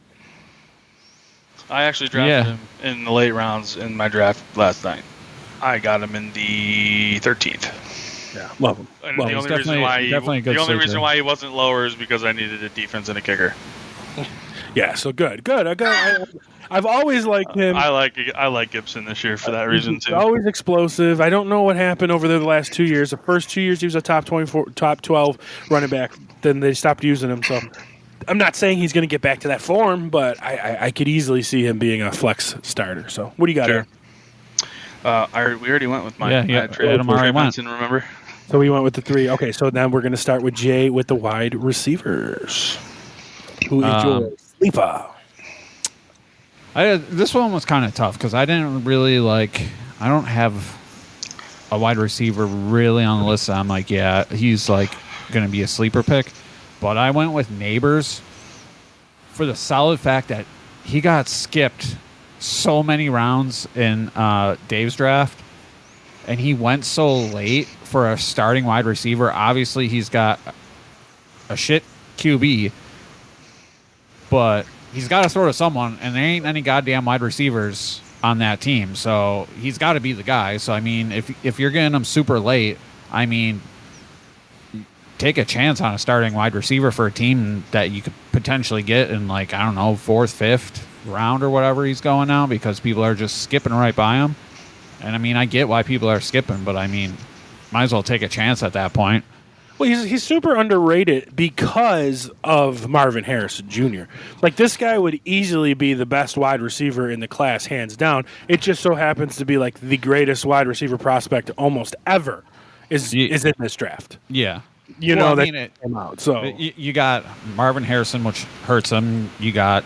I actually drafted him in the late rounds in my draft last night. I got him in the 13th. Yeah, love him. And Love the him. only reason why definitely a good reason why he wasn't lower is because I needed a defense and a kicker. Yeah, so good. I've always liked him. I like Gibson this year for that reason He's too. always explosive. I don't know what happened over the last 2 years. The first 2 years he was a top 12 running back. Then they stopped using him. So I'm not saying he's going to get back to that form, but I could easily see him being a flex starter. So what do you got here? We already went with mine. Trey Adam already went. Benson, remember? So we went with the 3. Okay, so then we're going to start with Jay with the wide receivers. Who is your sleeper? This one was kind of tough because I didn't really I don't have a wide receiver really on the list. I'm like, yeah, he's like going to be a sleeper pick. But I went with Nahbrah for the solid fact that he got skipped so many rounds in Dave's draft, and he went so late for a starting wide receiver. Obviously, he's got a shit QB, but he's got to throw to someone, and there ain't any goddamn wide receivers on that team. So he's got to be the guy. So, I mean, if you're getting him super late, I mean, take a chance on a starting wide receiver for a team that you could potentially get in, like, I don't know, 4th, 5th round or whatever he's going now, because people are just skipping right by him. And, I mean, I get why people are skipping, but, I mean, might as well take a chance at that point. Well, he's super underrated because of Marvin Harrison Jr. Like, this guy would easily be the best wide receiver in the class, hands down. It just so happens to be, like, the greatest wide receiver prospect almost ever is in this draft. Yeah. You know, that came out. So you got Marvin Harrison, which hurts him. You got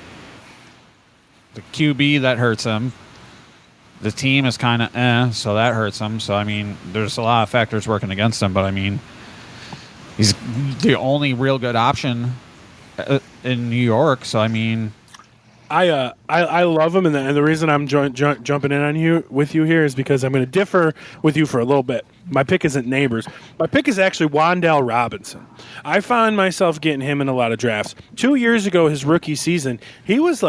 the QB that hurts him. The team is kind of so that hurts him. So, I mean, there's a lot of factors working against him, but, I mean, he's the only real good option in New York. So, I mean, I love him, and the reason I'm jumping in on you with you here is because I'm going to differ with you for a little bit. My pick isn't Nahbrah. My pick is actually Wan'Dale Robinson. I found myself getting him in a lot of drafts. 2 years ago, his rookie season, he was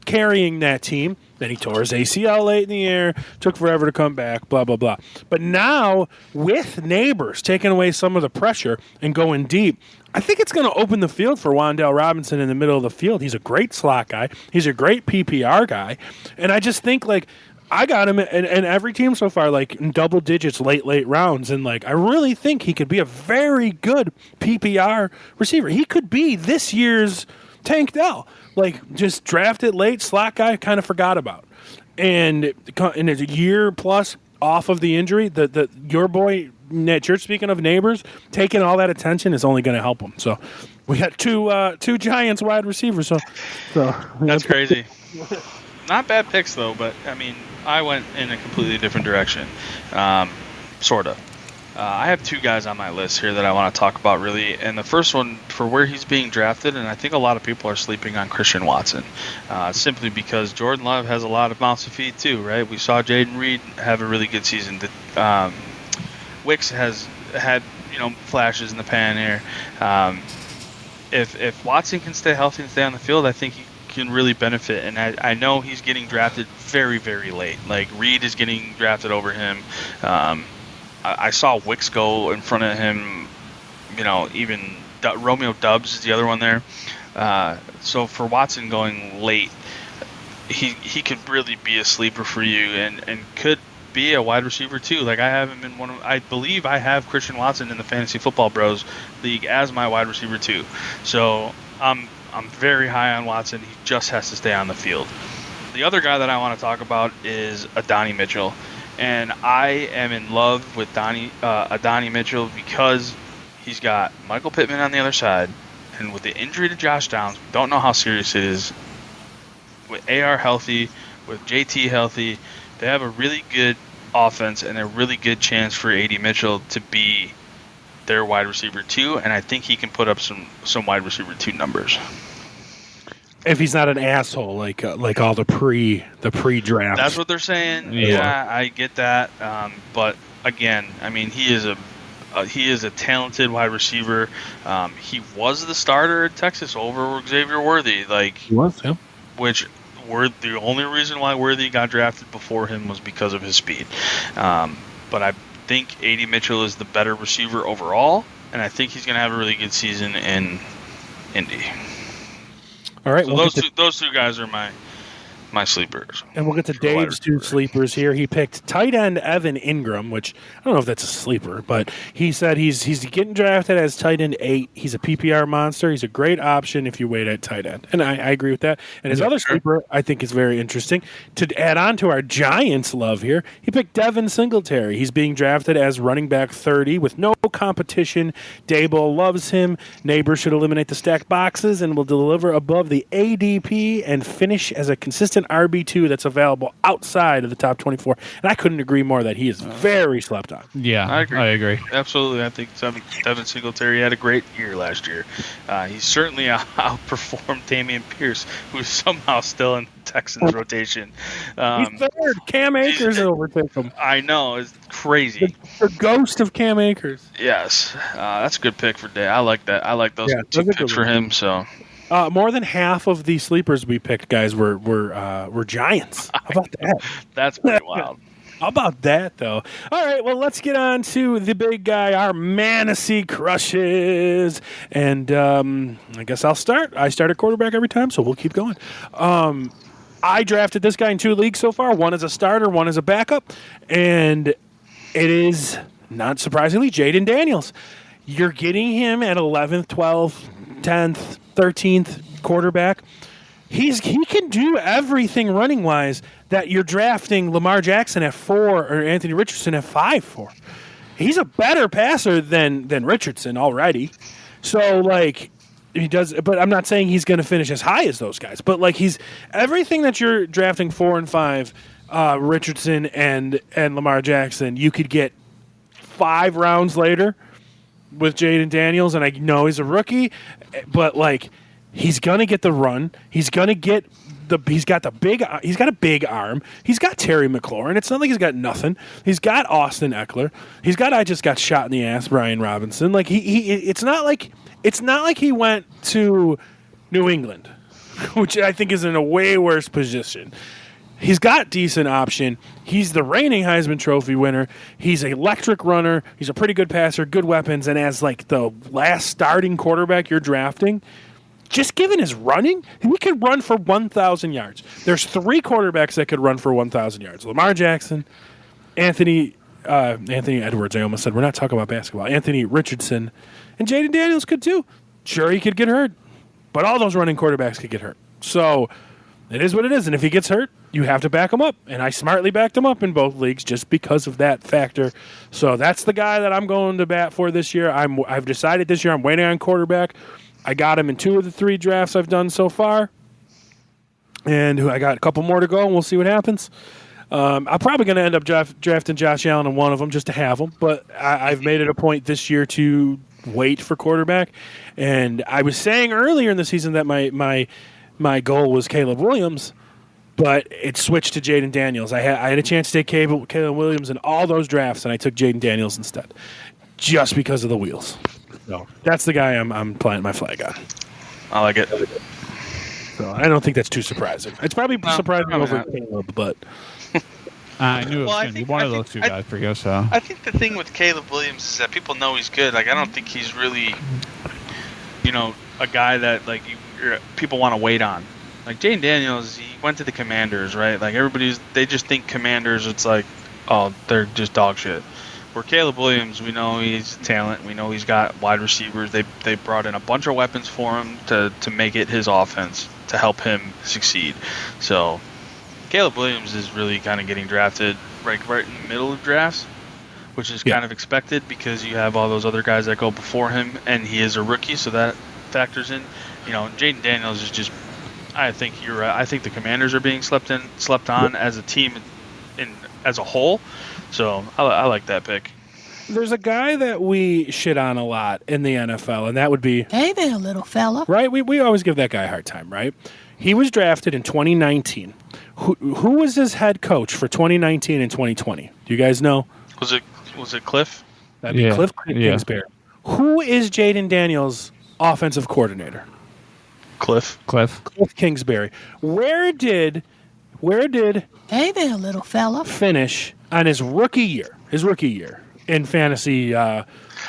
carrying that team. Then he tore his ACL late in the year, took forever to come back, blah, blah, blah. But now, with Nahbrah taking away some of the pressure and going deep, I think it's going to open the field for Wan'Dale Robinson in the middle of the field. He's a great slot guy. He's a great PPR guy. And I just think, like, I got him in every team so far, like, in double digits, late rounds. And, like, I really think he could be a very good PPR receiver. He could be this year's Tank Dell. Like, just drafted late, slot guy, kind of forgot about. And in a year plus off of the injury, your boy, Nate, you're speaking of Nahbrah, taking all that attention is only going to help him. So we got two Giants wide receivers. So that's crazy. Not bad picks, though, but, I mean, I went in a completely different direction, sort of. I have 2 guys on my list here that I want to talk about, really. And the first one, for where he's being drafted, and I think a lot of people are sleeping on Christian Watson, simply because Jordan Love has a lot of mouths to feed, too, right? We saw Jaden Reed have a really good season. Wicks has had, flashes in the pan here. If Watson can stay healthy and stay on the field, I think he can really benefit. And I know he's getting drafted very, very late. Like, Reed is getting drafted over him. I saw Wicks go in front of him, even Romeo Dubs is the other one there. So for Watson going late, he could really be a sleeper for you and could be a wide receiver too. Like, I have him in I believe I have Christian Watson in the Fantasy Football Bros League as my wide receiver too. So I'm very high on Watson. He just has to stay on the field. The other guy that I want to talk about is Adonai Mitchell. And I am in love with Adonai Mitchell because he's got Michael Pittman on the other side. And with the injury to Josh Downs, we don't know how serious it is. With AR healthy, with JT healthy, they have a really good offense and a really good chance for A.D. Mitchell to be their wide receiver 2, and I think he can put up some wide receiver 2 numbers. If he's not an asshole like all the pre-draft. That's what they're saying. Yeah, I get that. But again, I mean, he is a talented wide receiver. He was the starter at Texas over Xavier Worthy. He was, yeah. Which the only reason why Worthy got drafted before him was because of his speed. But I think A.D. Mitchell is the better receiver overall, and I think he's going to have a really good season in Indy. All right, so those two guys are my sleepers. And we'll get to Dave's 2 sleepers here. He picked tight end Evan Ingram, which I don't know if that's a sleeper, but he said he's getting drafted as tight end 8. He's a PPR monster. He's a great option if you wait at tight end. And I agree with that. And his other sleeper I think is very interesting. To add on to our Giants love here, he picked Devin Singletary. He's being drafted as running back 30 with no competition. Dable loves him. Nahbrah should eliminate the stacked boxes and will deliver above the ADP and finish as a consistent RB2 that's available outside of the top 24. And I couldn't agree more that he is very slept on. Yeah, I agree. Absolutely. I think Devin Singletary had a great year last year. He certainly outperformed Dameon Pierce, who's somehow still in the Texans rotation. He's third. Cam Akers overtook him. I know. It's crazy. The ghost of Cam Akers. Yes. That's a good pick for Dave. I like that. I like those 2 picks for him. So. More than half of the sleepers we picked, guys, were Giants. How about that? That's pretty wild. How about that, though? All right, well, let's get on to the big guy, our Mantasy Crushes. And I guess I'll start. I start at quarterback every time, so we'll keep going. I drafted this guy in 2 leagues so far. One as a starter, one as a backup. And it is, not surprisingly, Jaden Daniels. You're getting him at 11th, 12th, 10th, 13th quarterback. He can do everything running wise that you're drafting Lamar Jackson at 4 or Anthony Richardson at 5 for. He's a better passer than Richardson already. So he does, but I'm not saying he's going to finish as high as those guys. But he's everything that you're drafting 4 and 5, Richardson and Lamar Jackson, you could get 5 rounds later with Jaden Daniels, and I know he's a rookie, but he's gonna get the run. He's got a big arm. He's got Terry McLaurin. It's not like he's got nothing. He's got Austin Eckler. He's got I just got shot in the ass, Brian Robinson. It's not like he went to New England, which I think is in a way worse position. He's got decent option. He's the reigning Heisman Trophy winner. He's an electric runner. He's a pretty good passer, good weapons. And as the last starting quarterback you're drafting, just given his running, he could run for 1,000 yards. There's 3 quarterbacks that could run for 1,000 yards. Lamar Jackson, Anthony Edwards. I almost said we're not talking about basketball. Anthony Richardson, and Jaden Daniels could too. Sure, he could get hurt, but all those running quarterbacks could get hurt. So it is what it is. And if he gets hurt, you have to back him up. And I smartly backed him up in both leagues just because of that factor. So that's the guy that I'm going to bat for this year. I've decided this year I'm waiting on quarterback. I got him in 2 of the 3 drafts I've done so far. And I got a couple more to go, and we'll see what happens. I'm probably going to end up drafting Josh Allen in one of them just to have him. But I've made it a point this year to wait for quarterback. And I was saying earlier in the season that my goal was Caleb Williams, but it switched to Jaden Daniels. I had a chance to take Caleb Williams in all those drafts, and I took Jaden Daniels instead, just because of the wheels. So that's the guy I'm planting my flag on. I like it. So I don't think that's too surprising. It's probably surprising over Caleb, but I knew it was going to be one of those 2 guys for you. So I think the thing with Caleb Williams is that people know he's good. I don't think he's really, a guy that people want to wait on. Jaden Daniels, he went to the Commanders, right? They just think Commanders, it's they're just dog shit. Where Caleb Williams, we know he's a talent. We know he's got wide receivers. They brought in a bunch of weapons for him to make it his offense, to help him succeed. So Caleb Williams is really kind of getting drafted right in the middle of drafts, which is kind of expected because you have all those other guys that go before him, and he is a rookie, so that factors in. Jaden Daniels is just – I think you're right. I think the Commanders are being slept on as a team as a whole. So I like that pick. There's a guy that we shit on a lot in the NFL, and that would be... Hey there, little fella. Right? We always give that guy a hard time, right? He was drafted in 2019. Who was his head coach for 2019 and 2020? Do you guys know? Was it Cliff? That'd be Cliff Kingsbury. Who is Jaden Daniels' offensive coordinator? Cliff Kingsbury. Where did Hey there, little fella. finish on his rookie year in fantasy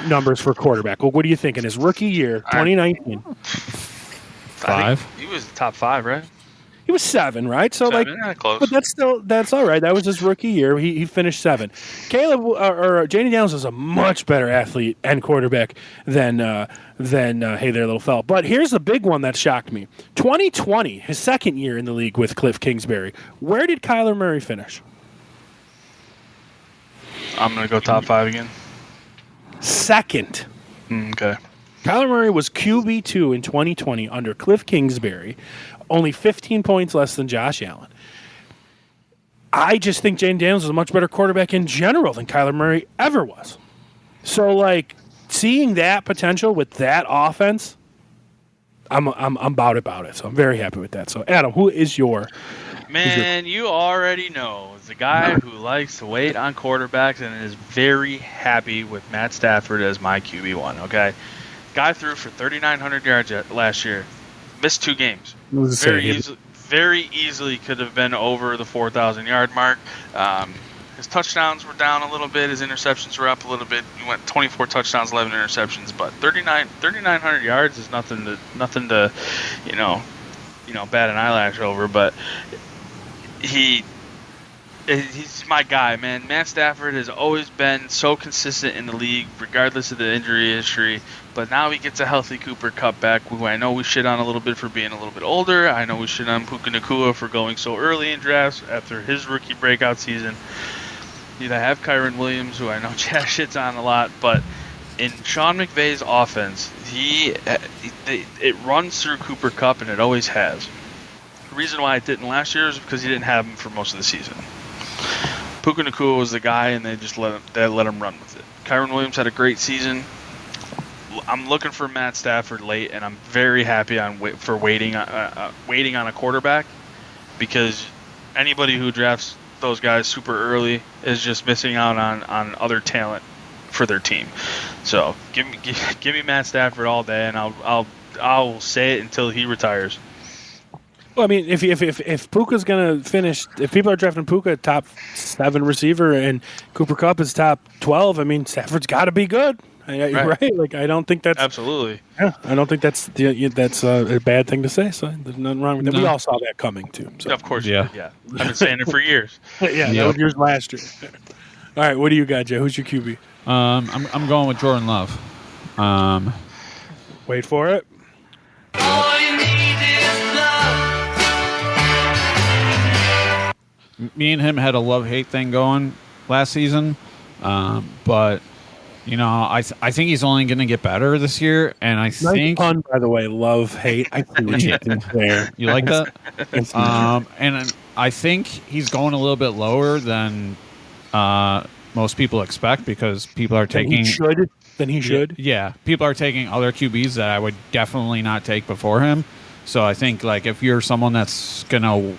numbers for quarterback? Well, what do you think in his rookie year, 2019? 5. He was top 5, right? He was 7, right? So 7, close. but that's all right. That was his rookie year. He finished 7. Caleb or Jaden Daniels is a much better athlete and quarterback than hey there, little fella. But here's the big one that shocked me: 2020, his second year in the league with Cliff Kingsbury. Where did Kyler Murray finish? I'm gonna go top 5 again. Second. Okay. Kyler Murray was QB2 in 2020 under Cliff Kingsbury, only 15 points less than Josh Allen. I just think Jaden Daniels is a much better quarterback in general than Kyler Murray ever was. So, seeing that potential with that offense, I'm about it. So I'm very happy with that. So, Adam, who is your... Man, you already know. The guy who likes to wait on quarterbacks and is very happy with Matt Stafford as my QB1, okay? Guy threw for 3,900 yards last year. Missed 2 games. Very easily could have been over the 4,000-yard mark. His touchdowns were down a little bit. His interceptions were up a little bit. He went 24 touchdowns, 11 interceptions. But 3,900 yards is nothing to bat an eyelash over. But he's my guy, man. Matt Stafford has always been so consistent in the league, regardless of the injury history. But now he gets a healthy Cooper Kupp back, who I know we shit on a little bit for being a little bit older. I know we shit on Puka Nacua for going so early in drafts after his rookie breakout season. I have Kyron Williams, who I know Chad shits on a lot, but in Sean McVay's offense, it runs through Cooper Kupp, and it always has. The reason why it didn't last year is because he didn't have him for most of the season. Puka Nacua was the guy, and they just let him run with it. Kyron Williams had a great season. I'm looking for Matt Stafford late, and I'm very happy for waiting on a quarterback, because anybody who drafts those guys super early is just missing out on other talent for their team. So give me Matt Stafford all day, and I'll say it until he retires. Well, I mean, if Puka's going to finish, if people are drafting Puka top 7 receiver and Cooper Kupp is top 12, I mean, Stafford's got to be good, right? Like, I don't think that's absolutely. Yeah, I don't think that's a bad thing to say. So there's nothing wrong with that. We all saw that coming too. So. Of course, yeah. I've been saying it for years. That was yours last year. All right, what do you got, Jay? Who's your QB? I'm going with Jordan Love. Wait for it. Me and him had a love-hate thing going last season, but I think he's only going to get better this year. And I think pun, by the way, love-hate. I see what you did there. You like that? And I think he's going a little bit lower than most people expect, because people are taking. Then he should. Yeah, people are taking other QBs that I would definitely not take before him. So I think, if you're someone that's gonna,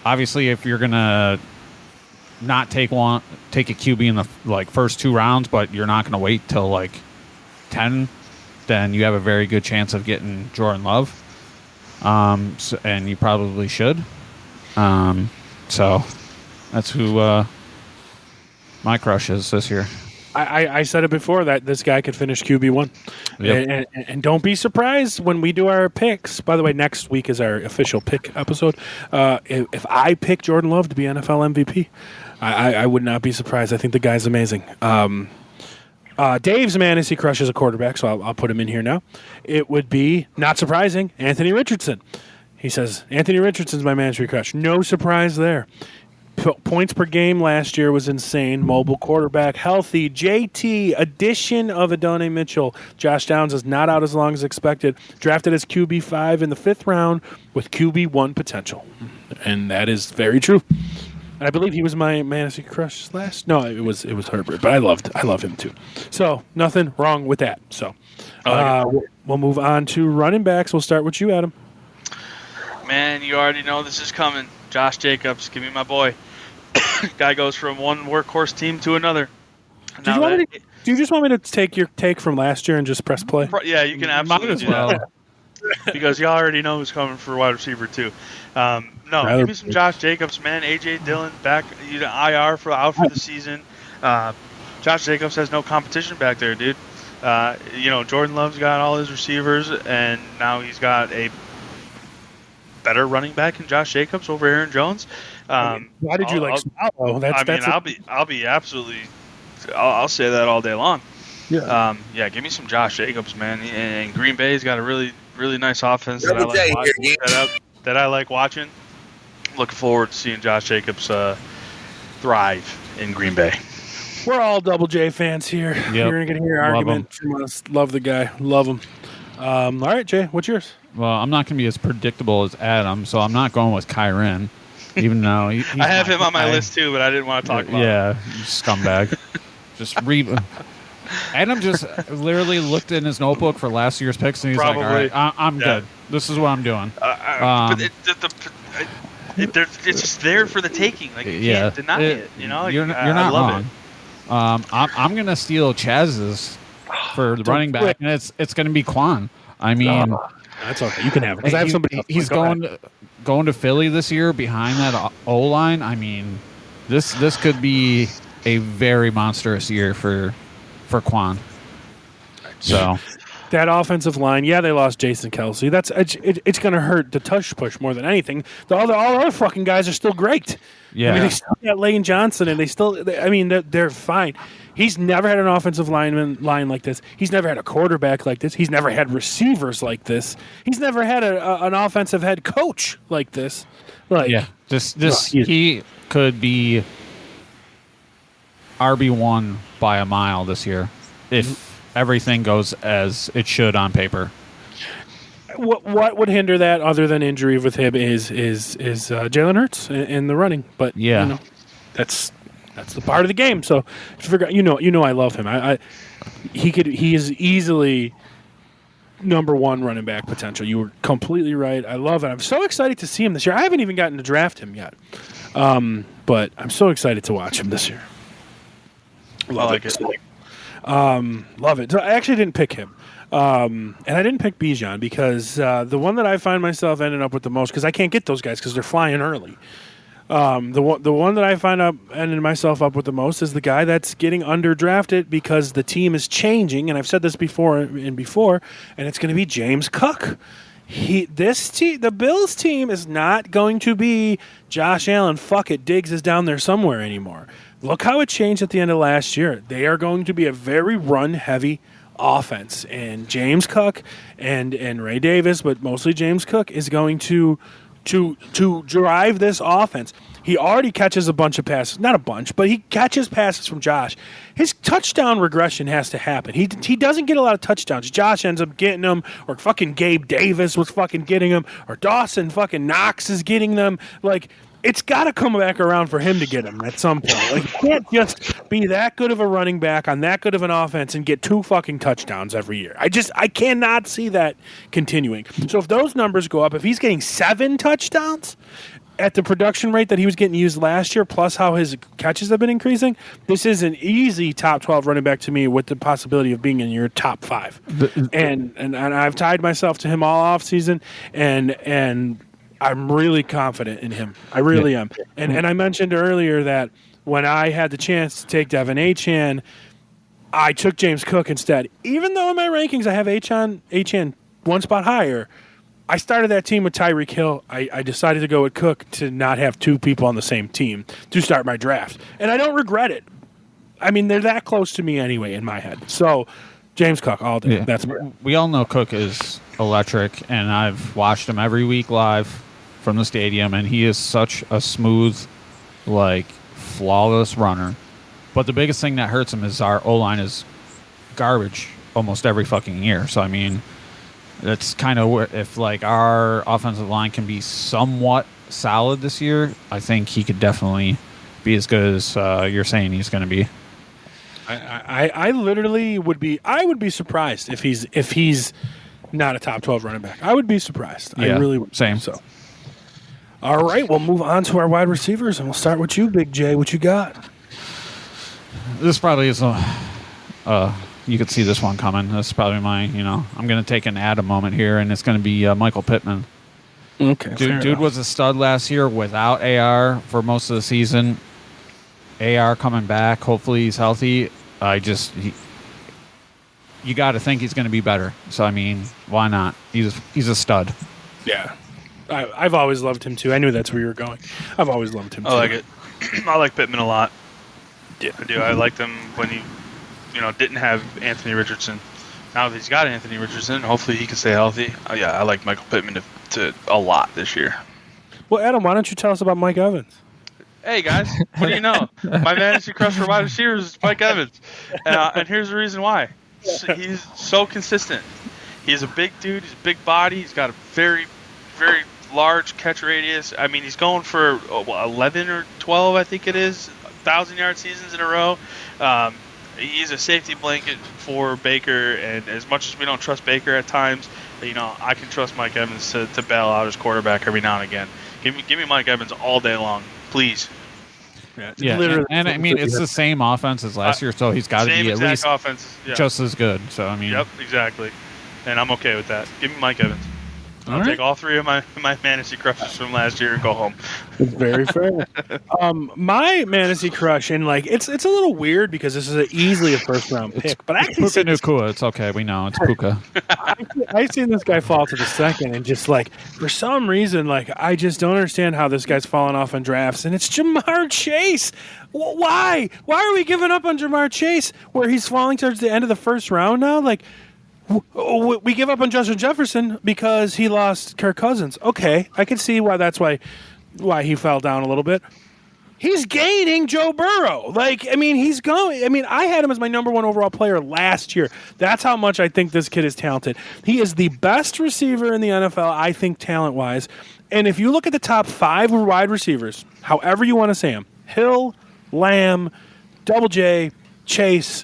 obviously, if you're gonna not take a QB in the first 2 rounds, but you're not gonna wait till 10, then you have a very good chance of getting Jordan Love. And you probably should. So that's who my crush is this year. I said it before that this guy could finish QB1. Yep. And don't be surprised when we do our picks. By the way, next week is our official pick episode. If I pick Jordan Love to be NFL MVP, I would not be surprised. I think the guy's amazing. Dave's Mantasy Crush is a quarterback, so I'll put him in here now. It would be, not surprising, Anthony Richardson. He says, Anthony Richardson's my Mantasy Crush. No surprise there. Points per game last year was insane. Mobile quarterback, healthy. JT, addition of Adonai Mitchell. Josh Downs is not out as long as expected. Drafted as QB5 in the 5th round with QB1 potential. And that is very true. And I believe he was my Mantasy Crush last. No, it was Herbert, but I love him too. So nothing wrong with that. So we'll move on to running backs. We'll start with you, Adam. Man, you already know this is coming. Josh Jacobs, give me my boy. Guy goes from one workhorse team to another. Do you just want me to take your take from last year and just press play? Yeah, you can absolutely do that. Because you already know who's coming for wide receiver too. Give me some Josh Jacobs, man. A.J. Dillon back, IR out for the season. Josh Jacobs has no competition back there, dude. Jordan Love's got all his receivers, and now he's got a better running back in Josh Jacobs over Aaron Jones. Why did you Swallow? I'll be absolutely. I'll say that all day long. Yeah. Give me some Josh Jacobs, man. And Green Bay's got a really, really nice offense that I like watching. Looking forward to seeing Josh Jacobs thrive in Green Bay. We're all Double J fans here. Yep. You're going to get your argument from us. Love the guy. Love him. All right, Jay, what's yours? Well, I'm not going to be as predictable as Adam, so I'm not going with Kyren, even though he's I have him on my list too, but I didn't want to talk about him. Yeah, scumbag. Just read. Adam just literally looked in his notebook for last year's picks, and he's like, all right, I'm good. This is what I'm doing. But it's just there for the taking. Like, you can't deny it. You're not wrong. I'm going to steal Chaz's for the running back, and it's going to be Quan. I mean, that's okay. You can have it. Because I have somebody else. He's going to Philly this year behind that O line. I mean, this could be a very monstrous year for Quan. So that offensive line, they lost Jason Kelsey. It's going to hurt the tush push more than anything. All the other fucking guys are still great. Yeah, I mean, they still got Lane Johnson, and they're fine. He's never had an offensive line like this. He's never had a quarterback like this. He's never had receivers like this. He's never had an offensive head coach like this. He could be RB1 by a mile this year if everything goes as it should on paper. What would hinder that other than injury with him is Jalen Hurts in the running, but that's the part of the game. So figure I love him. He is easily number one running back potential. You were completely right. I love it. I'm so excited to see him this year. I haven't even gotten to draft him yet, but I'm so excited to watch him this year. Love it. Love it. So I actually didn't pick him. And I didn't pick Bijan because the one that I find myself ending up with the most, because I can't get those guys because they're flying early. The one that I find up ending myself up with the most is the guy that's getting underdrafted because the team is changing, and I've said this before, and it's going to be James Cook. The Bills team is not going to be Josh Allen. Fuck it, Diggs is down there somewhere anymore. Look how it changed at the end of last year. They are going to be a very run-heavy offense, and James Cook and Ray Davis, but mostly James Cook, is going to drive this offense. He already catches a bunch of passes. Not a bunch, but he catches passes from Josh. His touchdown regression has to happen. He doesn't get a lot of touchdowns. Josh ends up getting them, or fucking Gabe Davis was fucking getting them, or Dawson fucking Knox is getting them. Like, it's got to come back around for him to get them at some point. Like, you can't just be that good of a running back on that good of an offense and get 2 fucking touchdowns every year. I cannot see that continuing. So if those numbers go up, if he's getting 7 touchdowns at the production rate that he was getting used last year, plus how his catches have been increasing, this is an easy top 12 running back to me with the possibility of being in your top 5. And I've tied myself to him all offseason, and I'm really confident in him. I really am. And I mentioned earlier that when I had the chance to take Devin Achane, I took James Cook instead. Even though in my rankings I have Achane one spot higher, I started that team with Tyreek Hill. I decided to go with Cook to not have 2 people on the same team to start my draft. And I don't regret it. I mean, they're that close to me anyway in my head. So James Cook all day. Yeah. We all know Cook is electric, and I've watched him every week live from the stadium, and he is such a smooth flawless runner. But the biggest thing that hurts him is our O-line is garbage almost every fucking year. So, I mean, that's kind of if, our offensive line can be somewhat solid this year, I think he could definitely be as good as you're saying he's going to be. I literally would be surprised if he's not a top 12 running back. I would be surprised. Yeah, I really would. Same. So, all right, we'll move on to our wide receivers, and we'll start with you, Big J. What you got? This probably is you could see this one coming. This is probably I'm going to take an Adam moment here, and it's going to be Michael Pittman. Okay. Dude was a stud last year without AR for most of the season. AR coming back. Hopefully he's healthy. You got to think he's going to be better. So, I mean, why not? He's a stud. Yeah. I've always loved him, too. I knew that's where you were going. I've always loved him, too. I like it. I like Pittman a lot. Yeah, I do. I liked him when he, didn't have Anthony Richardson. Now that he's got Anthony Richardson, hopefully he can stay healthy. I like Michael Pittman to a lot this year. Well, Adam, why don't you tell us about Mike Evans? Hey, guys, what do you know? My fantasy crush for wide receivers is Mike Evans. And here's the reason why. He's so consistent. He's a big dude. He's a big body. He's got a very, very large catch radius. I mean, he's going for 11 or 12, I think it is, 1,000-yard seasons in a row. He's a safety blanket for Baker, and as much as we don't trust Baker at times, I can trust Mike Evans to bail out his quarterback every now and again. Give me Mike Evans all day long, please. Yeah, and I mean, it's the same offense as last year, so he's got to be at least offense, just as good. So, I mean... Yep, exactly. And I'm okay with that. Give me Mike Evans. I'll take all three of my fantasy crushes from last year and go home. It's very fair. My fantasy crush, and it's a little weird because this is easily a first round pick, but I actually Puka Nacua. It's okay. We know it's Puka. I've seen this guy fall to the second, and just for some reason, I just don't understand how this guy's falling off in drafts, and it's Jamar Chase. Why? Why are we giving up on Jamar Chase where he's falling towards the end of the first round now? We give up on Justin Jefferson because he lost Kirk Cousins. Okay, I can see why he fell down a little bit. He's gaining Joe Burrow. He's going. I had him as my number one overall player last year. That's how much I think this kid is talented. He is the best receiver in the NFL, I think, talent-wise. And if you look at the top 5 wide receivers, however you want to say them, Hill, Lamb, Double J, Chase,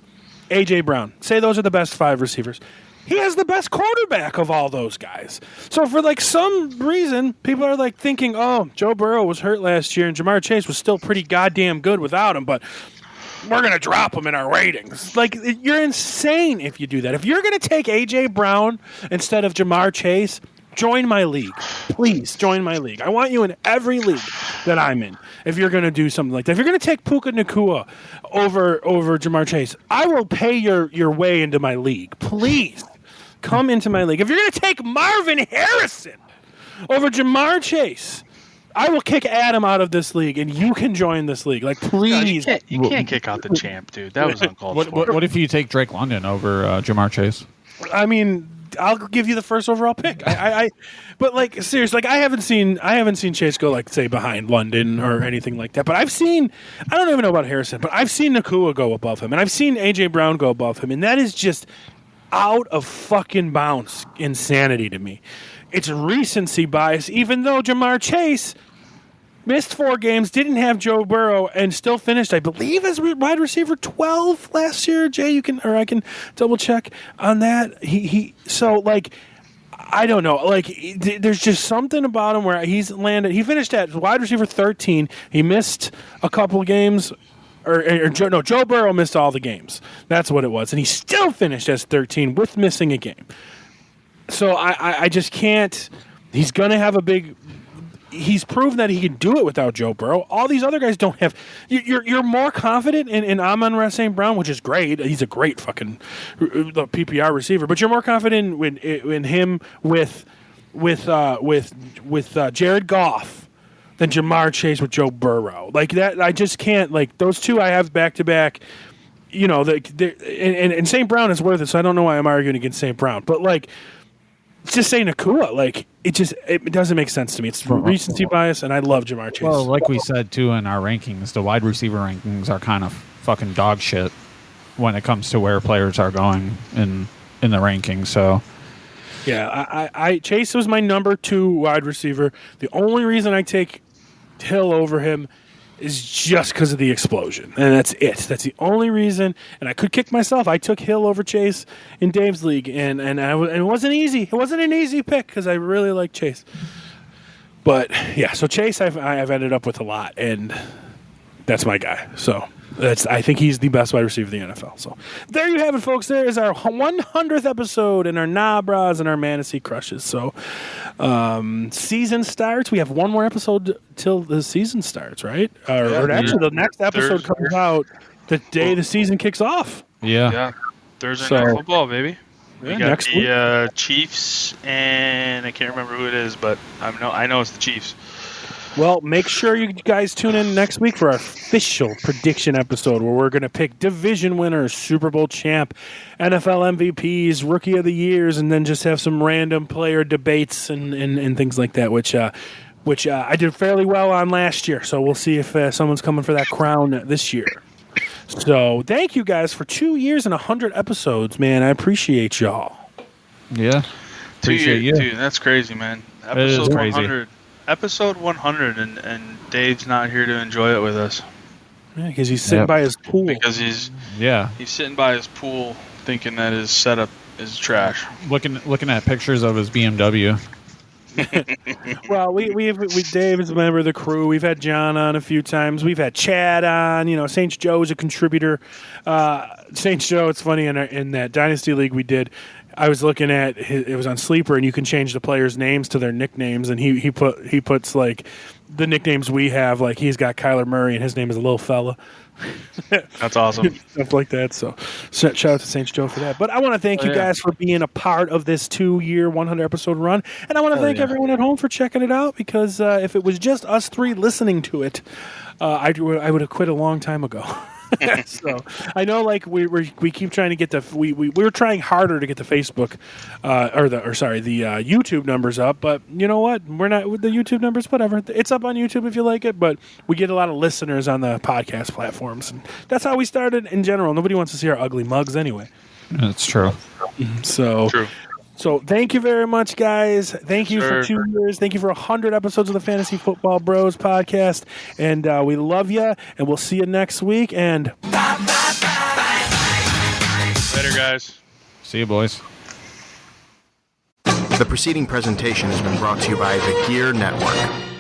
A.J. Brown. Say those are the best 5 receivers. He has the best quarterback of all those guys. So for some reason, people are thinking, oh, Joe Burrow was hurt last year and Jamar Chase was still pretty goddamn good without him, but we're going to drop him in our ratings. You're insane if you do that. If you're going to take A.J. Brown instead of Jamar Chase, join my league. Please join my league. I want you in every league that I'm in. If you're going to do something like that, if you're going to take Puka Nacua over Jamar Chase, I will pay your way into my league. Please. Come into my league. If you're going to take Marvin Harrison over Jamar Chase, I will kick Adam out of this league, and you can join this league. Please. You can't kick out the champ, dude. That was uncalled for. What if you take Drake London over Jamar Chase? I'll give you the first overall pick. But seriously, I haven't seen Chase go say behind London or anything like that. But I don't even know about Harrison, but I've seen Nacua go above him, and I've seen AJ Brown go above him, and that is just out of fucking bounds insanity to me. It's recency bias, even though Jamar Chase missed 4 games, didn't have Joe Burrow, and still finished, I believe, as wide receiver 12 last year. Jay, I can double check on that. I don't know. There's just something about him where he's landed. He finished at wide receiver 13. He missed a couple of games. Joe Burrow missed all the games. That's what it was. And he still finished as 13 with missing a game. So I just can't. He's going to have a big. He's proven that he can do it without Joe Burrow. All these other guys don't have. You're more confident in Amon-Ra St. Brown, which is great. He's a great fucking PPR receiver. But you're more confident in him with Jared Goff than Jamar Chase with Joe Burrow. That, I just can't. Those two I have back to back. And St. Brown is worth it, so I don't know why I'm arguing against St. Brown. But just say Nakua. Like it doesn't make sense to me. It's recency bias, and I love Jamar Chase. Well, like we said too in our rankings, the wide receiver rankings are kind of fucking dog shit when it comes to where players are going in the rankings. So yeah, I Chase was my number 2 wide receiver. The only reason I take Hill over him is just because of the explosion, and that's it. That's the only reason. And I could kick myself. I took Hill over Chase in Dave's league, and it wasn't easy. It wasn't an easy pick because I really like Chase. But yeah, so Chase I've ended up with a lot, and that's my guy. So I think he's the best wide receiver in the NFL. So there you have it, folks. There is our 100th episode and our Nahbrahs and our Mantasy Crushes. So season starts. We have one more episode till the season starts, right? Or actually, the next episode comes out the day the season kicks off. Yeah. Thursday night football, baby. We got next the Chiefs, and I can't remember who it is, but I know it's the Chiefs. Well, make sure you guys tune in next week for our official prediction episode where we're going to pick division winners, Super Bowl champ, NFL MVPs, Rookie of the Years, and then just have some random player debates and things like that, which I did fairly well on last year. So we'll see if someone's coming for that crown this year. So thank you guys for 2 years and 100 episodes, man. I appreciate y'all. Yeah. Appreciate you. Dude, that's crazy, man. Episode 100. Episode 100, and Dave's not here to enjoy it with us. Yeah, because he's sitting by his pool. Because he's sitting by his pool thinking that his setup is trash. Looking at pictures of his BMW. Well, we Dave is a member of the crew. We've had John on a few times. We've had Chad on. You know, St. Joe's a contributor. St. Joe, it's funny, in that Dynasty League we did, I was looking at it was on Sleeper, and you can change the players' names to their nicknames, and he puts like the nicknames we have. Like he's got Kyler Murray, and his name is a little fella. That's awesome. Stuff like that. So shout out to St. Joe for that. But I want to thank you guys for being a part of this 2-year 100 episode run, and I want to thank everyone at home for checking it out, because if it was just us 3 listening to it, I would have quit a long time ago. So I know, like we keep trying to get we're trying harder to get the Facebook the YouTube numbers up, but you know what? We're not with the YouTube numbers. Whatever, it's up on YouTube if you like it, but we get a lot of listeners on the podcast platforms, and that's how we started in general. Nobody wants to see our ugly mugs anyway. That's true. So true. So thank you very much, guys. Thank you for 2 years. Thank you for 100 episodes of the Fantasy Football Bros podcast. And we love you, and we'll see you next week. And later, guys. See you, boys. The preceding presentation has been brought to you by the Gear Network.